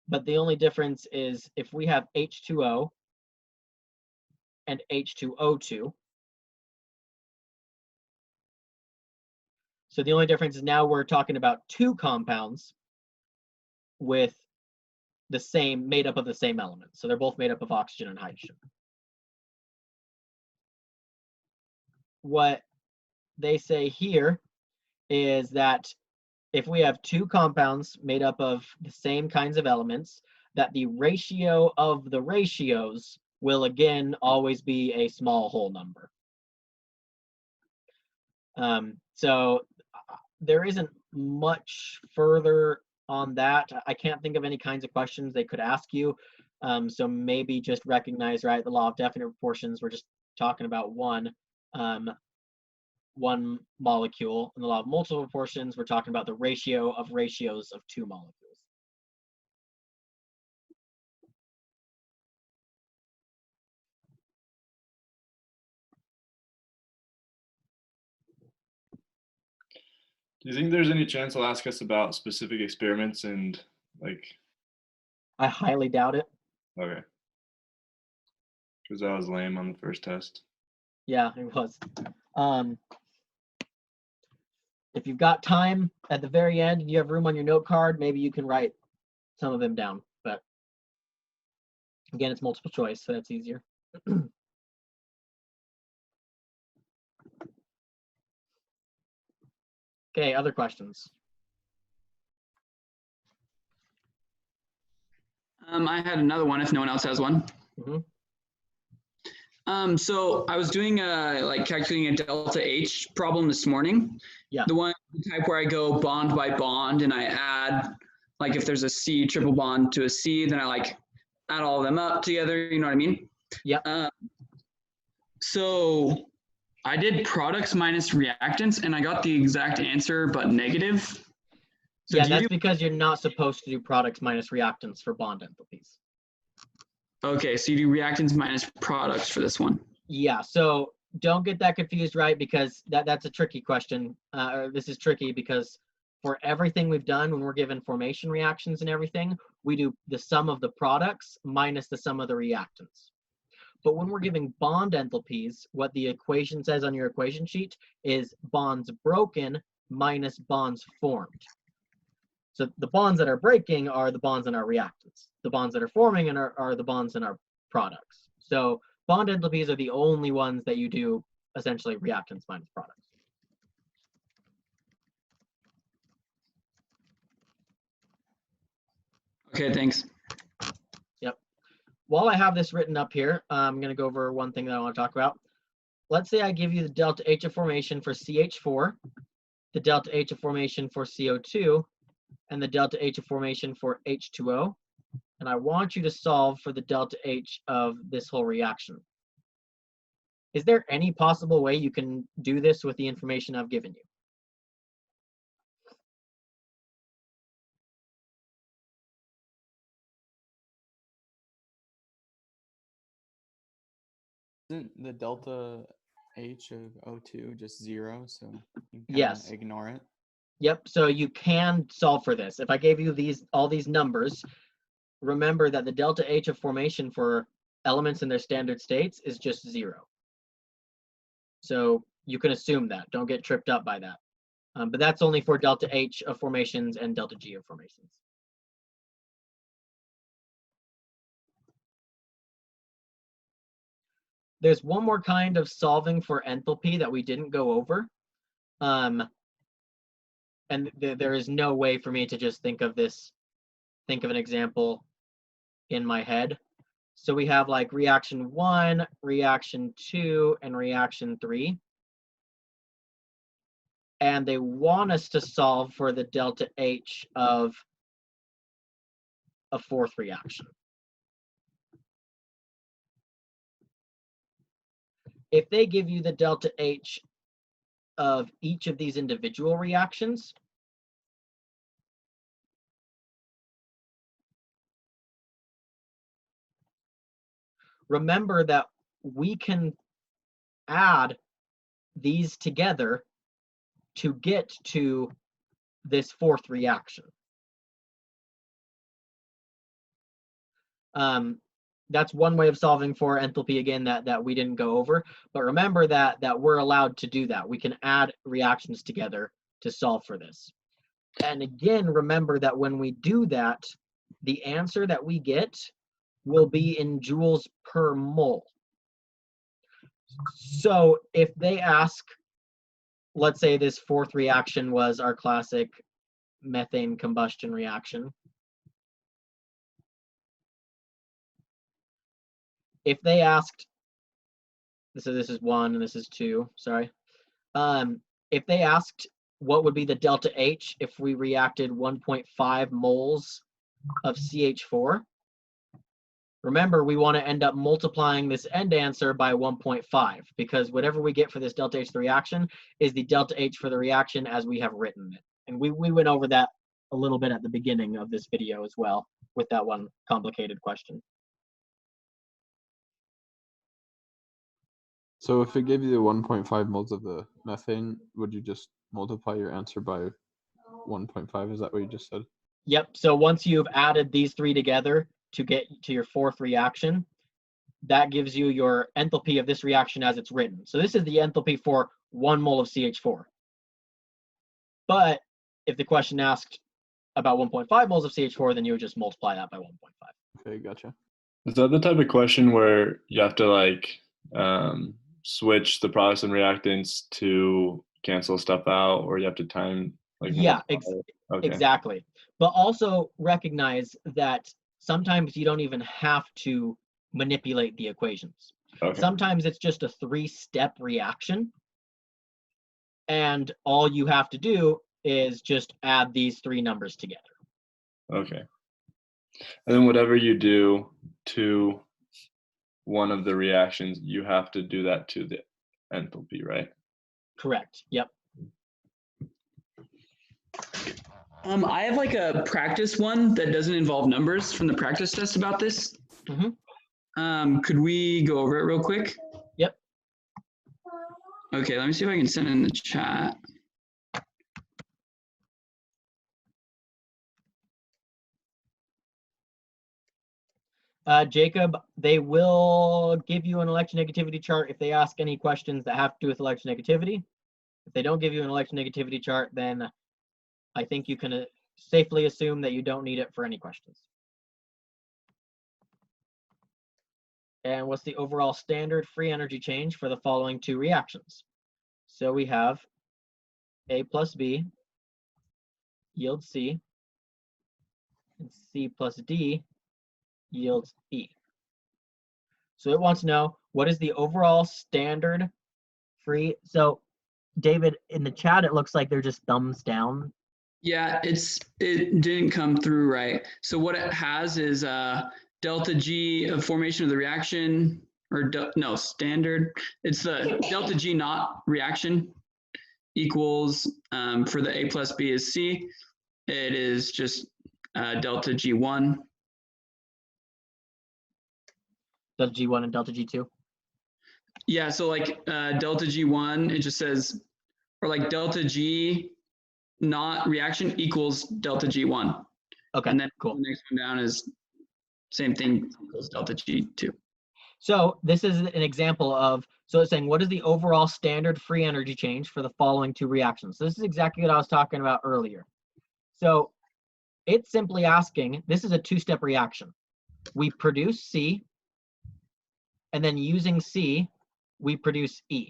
but the only difference is if we have H2O and H2O2, so the only difference is now we're talking about 2 compounds with the same, made up of the same element. So they're both made up of oxygen and hydrogen. What they say here is that if we have 2 compounds made up of the same kinds of elements, that the ratio of the ratios will again always be a small whole number. So there isn't much further on that. I can't think of any kinds of questions they could ask you. So maybe just recognize, right, the law of definite proportions, we're just talking about one molecule. In the law of multiple proportions, we're talking about the ratio of ratios of 2 molecules. Do you think there's any chance they'll ask us about specific experiments and like? I highly doubt it. Okay. Because that was lame on the first test. Yeah, it was. If you've got time at the very end and you have room on your note card, maybe you can write some of them down. But again, it's multiple choice, so that's easier. Okay, other questions? I had another one if no one else has one. Mhm. So I was doing like calculating a delta H problem this morning. Yeah. The type where I go bond by bond and I add, like if there's a C triple bond to a C, then I like add all of them up together. You know what I mean? Yeah. So I did products minus reactants and I got the exact answer, but negative. So Yeah, that's because you're not supposed to do products minus reactants for bond enthalpies. Okay, so you do reactants minus products for this one. Yeah, so don't get that confused, right? Because that's a tricky question. This is tricky because for everything we've done, when we're given formation reactions and everything, we do the sum of the products minus the sum of the reactants. But when we're giving bond enthalpies, what the equation says on your equation sheet is bonds broken minus bonds formed. So the bonds that are breaking are the bonds in our reactants. The bonds that are forming are the bonds in our products. So bond enthalpies are the only ones that you do essentially reactants minus products. Okay, thanks. Yep. While I have this written up here, I'm going to go over one thing that I want to talk about. Let's say I give you the delta H of formation for CH4, the delta H of formation for CO2, and the delta H of formation for H2O. And I want you to solve for the delta H of this whole reaction. Is there any possible way you can do this with the information I've given you? Isn't the delta H of O2 just 0, so you can Yes. ignore it? Yep, so you can solve for this. If I gave you all these numbers, remember that the delta H of formation for elements in their standard states is just 0. So you can assume that. Don't get tripped up by that. But that's only for delta H of formations and delta G of formations. There's one more kind of solving for enthalpy that we didn't go over. And there is no way for me to just think of an example in my head. So we have like reaction 1, reaction 2, and reaction 3. And they want us to solve for the delta H of a fourth reaction. If they give you the delta H of each of these individual reactions, remember that we can add these together to get to this fourth reaction. That's one way of solving for enthalpy again that we didn't go over, but remember that we're allowed to do that. We can add reactions together to solve for this. And again, remember that when we do that, the answer that we get will be in joules per mole. So if they ask, let's say this fourth reaction was our classic methane combustion reaction. If they asked, so this is 1 and this is 2, sorry. If they asked what would be the delta H if we reacted 1.5 moles of CH4, remember we want to end up multiplying this end answer by 1.5 because whatever we get for this delta H of the reaction is the delta H for the reaction as we have written it. And we went over that a little bit at the beginning of this video as well with that one complicated question. So if it gave you the 1.5 moles of the methane, would you just multiply your answer by 1.5? Is that what you just said? Yep. So once you've added these three together to get to your fourth reaction, that gives you your enthalpy of this reaction as it's written. So this is the enthalpy for 1 mole of CH4. But if the question asked about 1.5 moles of CH4, then you would just multiply that by 1.5. Okay, gotcha. Is that the type of question where you have to like switch the products and reactants to cancel stuff out, or you have to time like Yeah, okay. exactly. But also recognize that sometimes you don't even have to manipulate the equations. Okay. Sometimes it's just a 3-step reaction, and all you have to do is just add these 3 numbers together. Okay. And then whatever you do to one of the reactions, you have to do that to the enthalpy, right? Correct. Yep. I have like a practice one that doesn't involve numbers from the practice test about this. Could we go over it real quick? Yep. Okay, let me see if I can send it in the chat. Jacob, they will give you an electronegativity chart if they ask any questions that have to do with electronegativity. If they don't give you an electronegativity chart, then I think you can safely assume that you don't need it for any questions. And what's the overall standard free energy change for the following 2 reactions? So we have A plus B yields C, and C plus D yields E. So it wants to know, what is the overall standard free? So David, in the chat, it looks like they're just thumbs down. Yeah, it didn't come through right. So what it has is delta G of formation of the reaction, or no, standard. It's the delta G naught reaction equals, for the A plus B is C. It is just delta G1. Delta G1 and delta G2. Yeah, so like delta G1, it just says, or like delta G naught reaction equals delta G1. Okay, And then cool. the next one down is same thing equals delta G2. So this is an example of, so it's saying, what is the overall standard free energy change for the following 2 reactions? So this is exactly what I was talking about earlier. So it's simply asking, this is a 2-step reaction. We produce C, and then using C, we produce E.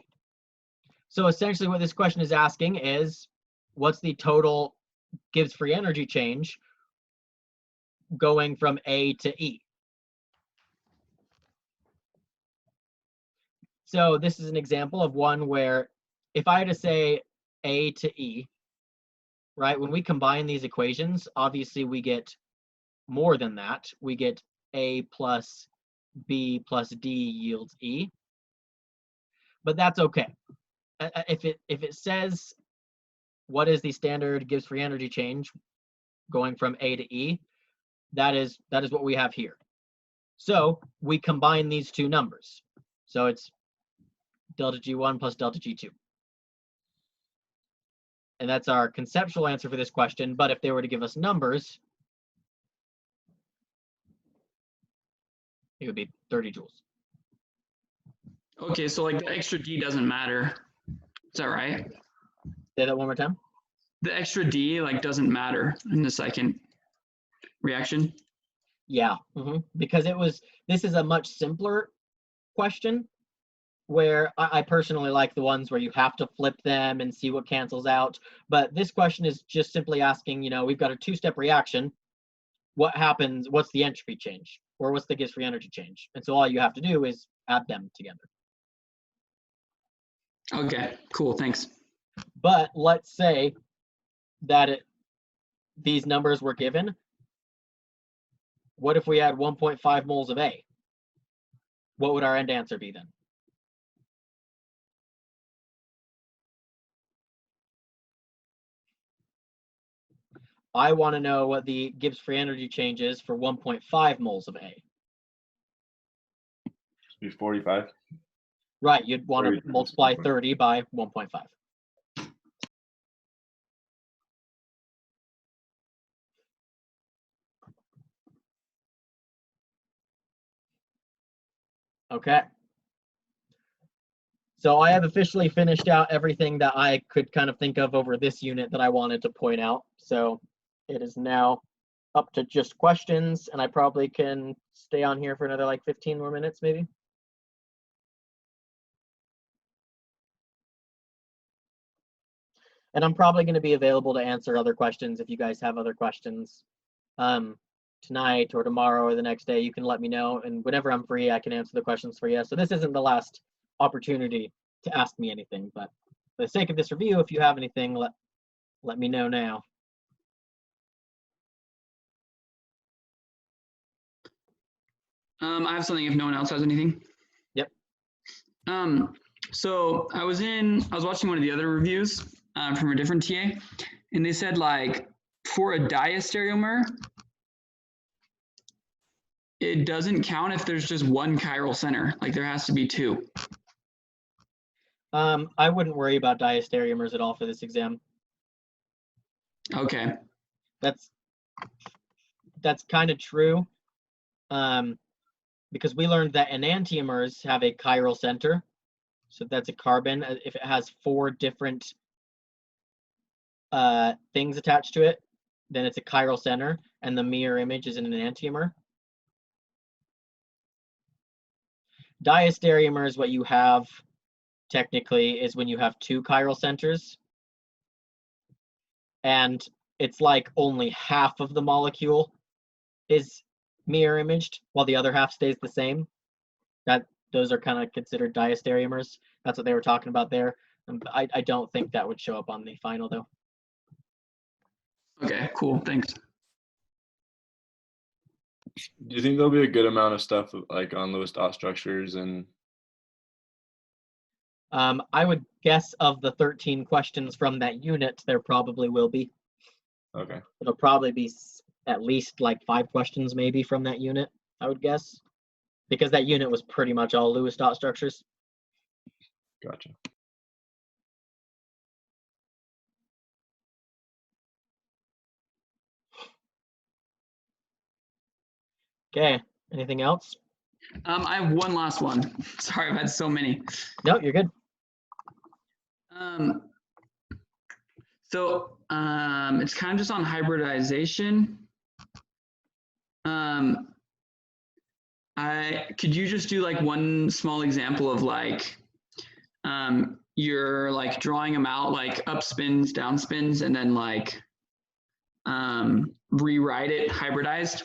So essentially what this question is asking is, what's the total Gibbs free energy change going from A to E? So this is an example of one where if I had to say A to E, right, when we combine these equations, obviously we get more than that. We get A plus B plus D yields E. But that's okay. If it says what is the standard Gibbs free energy change going from A to E, that is what we have here. So we combine these 2 numbers. So it's delta G1 plus delta G2. And that's our conceptual answer for this question. But if they were to give us numbers, it would be 30 joules. Okay, so like the extra D doesn't matter. Is that right? Say that one more time. The extra D like doesn't matter in the second reaction. Yeah, because this is a much simpler question, where I personally like the ones where you have to flip them and see what cancels out. But this question is just simply asking, we've got a 2-step reaction. What happens? What's the entropy change? Or what's the Gibbs free energy change? And so all you have to do is add them together. Okay, cool, thanks. But let's say that these numbers were given. What if we had 1.5 moles of A? What would our end answer be then? I want to know what the Gibbs free energy change is for 1.5 moles of A. Be 45. Right, you'd want 30 to times multiply 1.5. 30 by 1.5. Okay. So I have officially finished out everything that I could kind of think of over this unit that I wanted to point out. So it is now up to just questions, and I probably can stay on here for another like 15 more minutes maybe. And I'm probably going to be available to answer other questions if you guys have other questions. tonight or tomorrow or the next day, you can let me know. And whenever I'm free, I can answer the questions for you. So this isn't the last opportunity to ask me anything, but for the sake of this review, if you have anything, let me know now. I have something if no one else has anything. Yep. So I was watching one of the other reviews from a different TA, and they said like for a diastereomer, it doesn't count if there's just one chiral center. Like there has to be two. I wouldn't worry about diastereomers at all for this exam. Okay. That's kind of true. Because we learned that enantiomers have a chiral center. So that's a carbon. If it has 4 different things attached to it, then it's a chiral center, and the mirror image is an enantiomer. Diastereomers, what you have technically is when you have 2 chiral centers, and it's like only half of the molecule is mirror imaged while the other half stays the same. Those are kind of considered diastereomers. That's what they were talking about there. I don't think that would show up on the final though. Okay, cool, thanks. Do you think there'll be a good amount of stuff like on Lewis dot structures and? I would guess of the 13 questions from that unit, there probably will be. Okay. It'll probably be at least like 5 questions maybe from that unit, I would guess. Because that unit was pretty much all Lewis dot structures. Gotcha. Okay, anything else? I have one last one. Sorry, I've had so many. No, you're good. It's kind of just on hybridization. Could you just do like one small example of like you're like drawing them out like up spins, down spins, and then like rewrite it hybridized?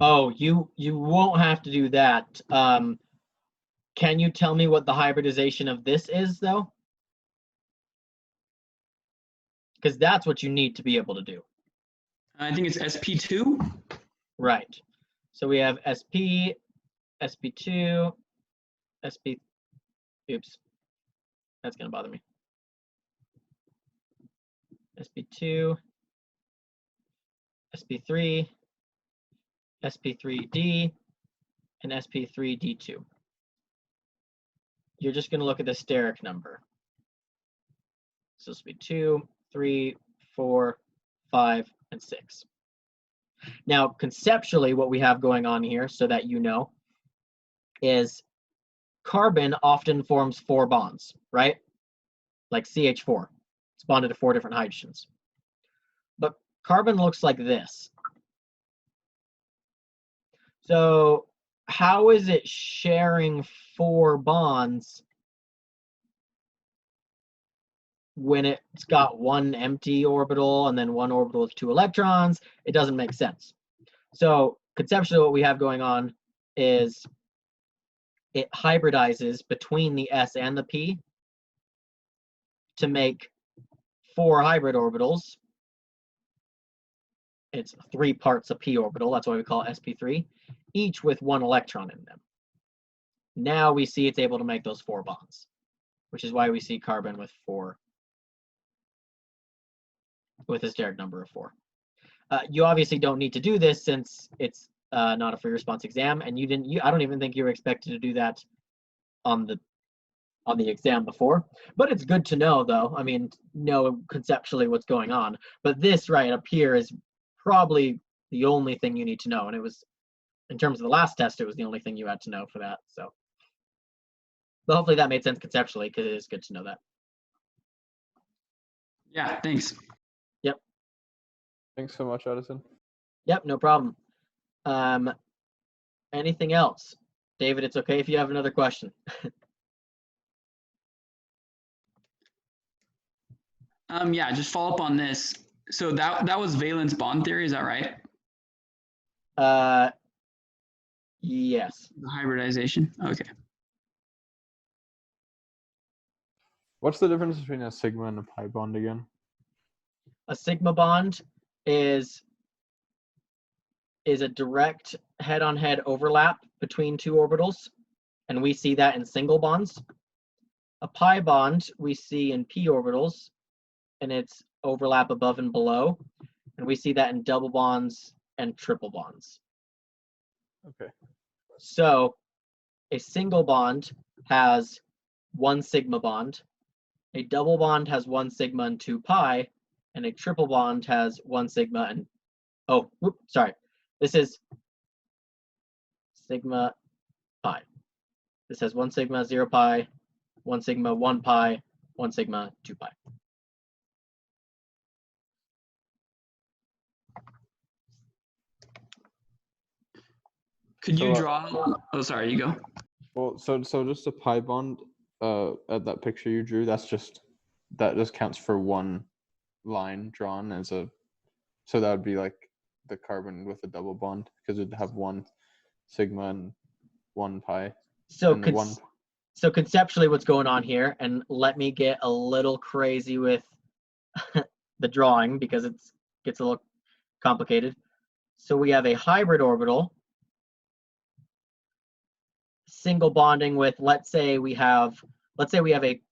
Oh, you won't have to do that. Can you tell me what the hybridization of this is though? Because that's what you need to be able to do. I think it's SP2. Right. So we have SP, SP2, SP, oops, that's gonna bother me. SP2, SP3, SP3D, and SP3D2. You're just gonna look at the steric number. So this will be 2, 3, 4, 5, and 6. Now, conceptually, what we have going on here, so that you know, is carbon often forms 4 bonds, right? Like CH4. It's bonded to 4 different hydrogens. But carbon looks like this. So how is it sharing 4 bonds when it's got 1 empty orbital and then 1 orbital with 2 electrons? It doesn't make sense. So conceptually what we have going on is it hybridizes between the S and the P to make 4 hybrid orbitals. It's 3 parts a p orbital, that's why we call it sp3, each with 1 electron in them. Now we see it's able to make those 4 bonds, which is why we see carbon with 4, with a steric number of 4. You obviously don't need to do this since it's not a free response exam, and I don't even think you were expected to do that on the exam before. But it's good to know, though. I mean, know conceptually what's going on. But this right up here is probably the only thing you need to know, and it was, in terms of the last test, it was the only thing you had to know for that. So, but hopefully that made sense conceptually, because it is good to know that. Yeah, thanks. Yep. Thanks so much, Edison. Yep, no problem. Anything else? David, it's okay if you have another question. Yeah, just follow up on this. So that was valence bond theory, is that right? Yes. The hybridization. Okay. What's the difference between a sigma and a pi bond again? A sigma bond is a direct head-on-head overlap between two orbitals, and we see that in single bonds. A pi bond we see in p orbitals, and it's overlap above and below, and we see that in double bonds and triple bonds. Okay. So a single bond has one sigma bond, a double bond has one sigma and two pi, and a triple bond has one sigma and, oh, whoop, sorry. This is sigma pi. This has one sigma, 0 pi, one sigma, 1 pi, one sigma, 2 pi. Could you So, draw? Oh, sorry, you go. Well, so just a pi bond at that picture you drew, that just counts for one line drawn as a, so that would be like the carbon with a double bond, because it'd have one sigma and one pi. So, and the one. So conceptually what's going on here, and let me get a little crazy with the drawing because it gets a little complicated. So we have a hybrid orbital, single bonding with, let's say we have a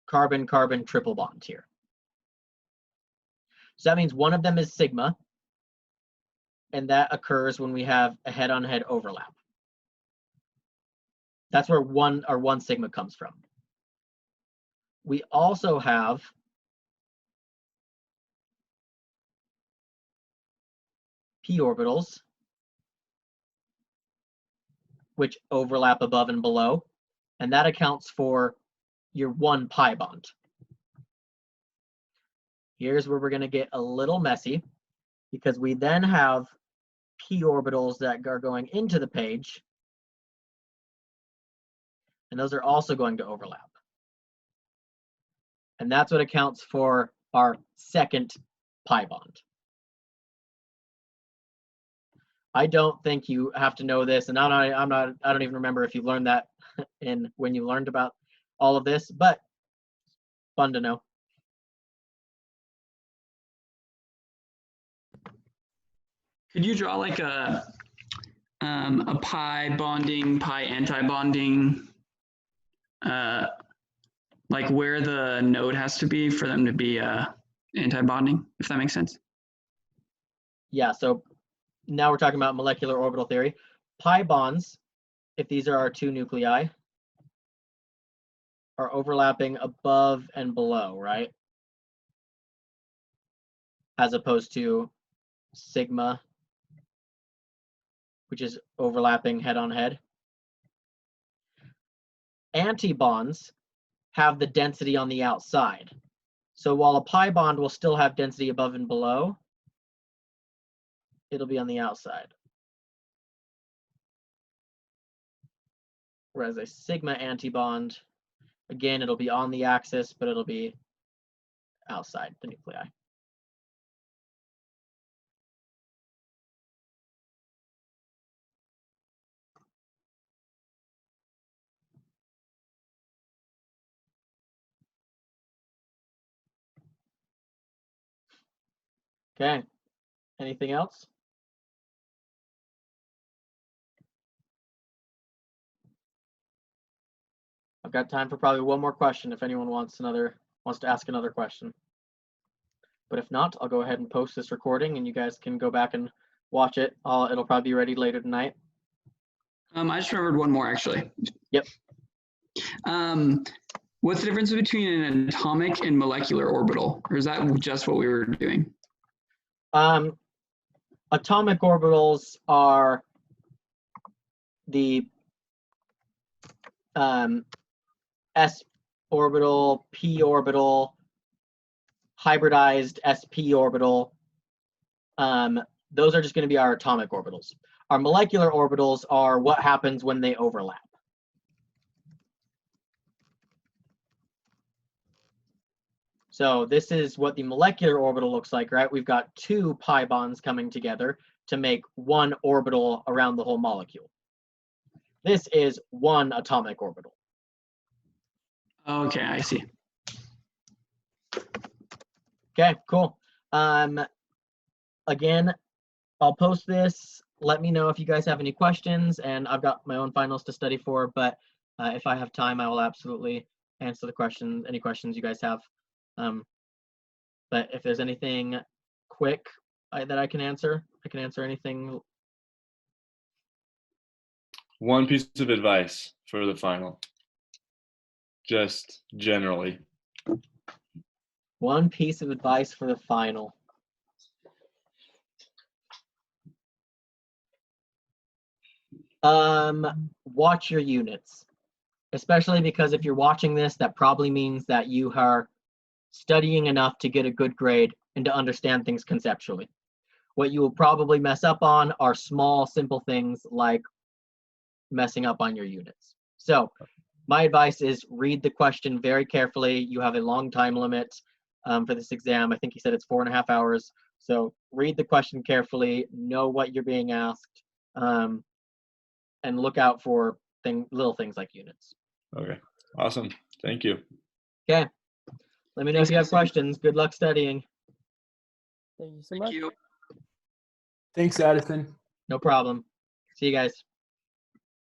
carbon-carbon triple bond here. So that means one of them is sigma, and that occurs when we have a head-on-head overlap. That's where one sigma comes from. We also have p orbitals, which overlap above and below, and that accounts for your one pi bond. Here's where we're going to get a little messy, because we then have p orbitals that are going into the page, and those are also going to overlap. And that's what accounts for our second pi bond. I don't think you have to know this, and I don't even remember if you learned that when you learned about all of this, but fun to know. Could you draw like a pi bonding, pi anti-bonding, like where the node has to be for them to be anti-bonding, if that makes sense? Yeah, so now we're talking about molecular orbital theory. Pi bonds, if these are our two nuclei, are overlapping above and below, right? As opposed to sigma, which is overlapping head-on-head. Antibonds have the density on the outside. So while a pi bond will still have density above and below, it'll be on the outside. Whereas a sigma antibond, again, it'll be on the axis, but it'll be outside the nuclei. Okay, anything else? I've got time for probably one more question if anyone wants to ask another question. But if not, I'll go ahead and post this recording and you guys can go back and watch it. It'll probably be ready later tonight. I just remembered one more actually. Yep. What's the difference between an atomic and molecular orbital? Or is that just what we were doing? Atomic orbitals are the s orbital, p orbital, hybridized sp orbital. Those are just going to be our atomic orbitals. Our molecular orbitals are what happens when they overlap. So this is what the molecular orbital looks like, right? We've got two pi bonds coming together. to make one orbital around the whole molecule. This is one atomic orbital. Okay, I see. Okay, cool. Again, I'll post this. Let me know if you guys have any questions, and I've got my own finals to study for, but if I have time, I will absolutely answer the questions, any questions you guys have. But if there's anything quick that I can answer anything. One piece of advice for the final, just generally. One piece of advice for the final. Watch your units, especially because if you're watching this, that probably means that you are studying enough to get a good grade and to understand things conceptually. What you will probably mess up on are small, simple things like messing up on your units. So my advice is read the question very carefully. You have a long time limit for this exam. I think he said it's 4.5 hours. So read the question carefully, know what you're being asked, and look out for little things like units. Okay, awesome. Thank you. Okay. Let me know if you have questions. Good luck studying. Thank you so much. Thank you. Thanks, Addison. No problem. See you guys.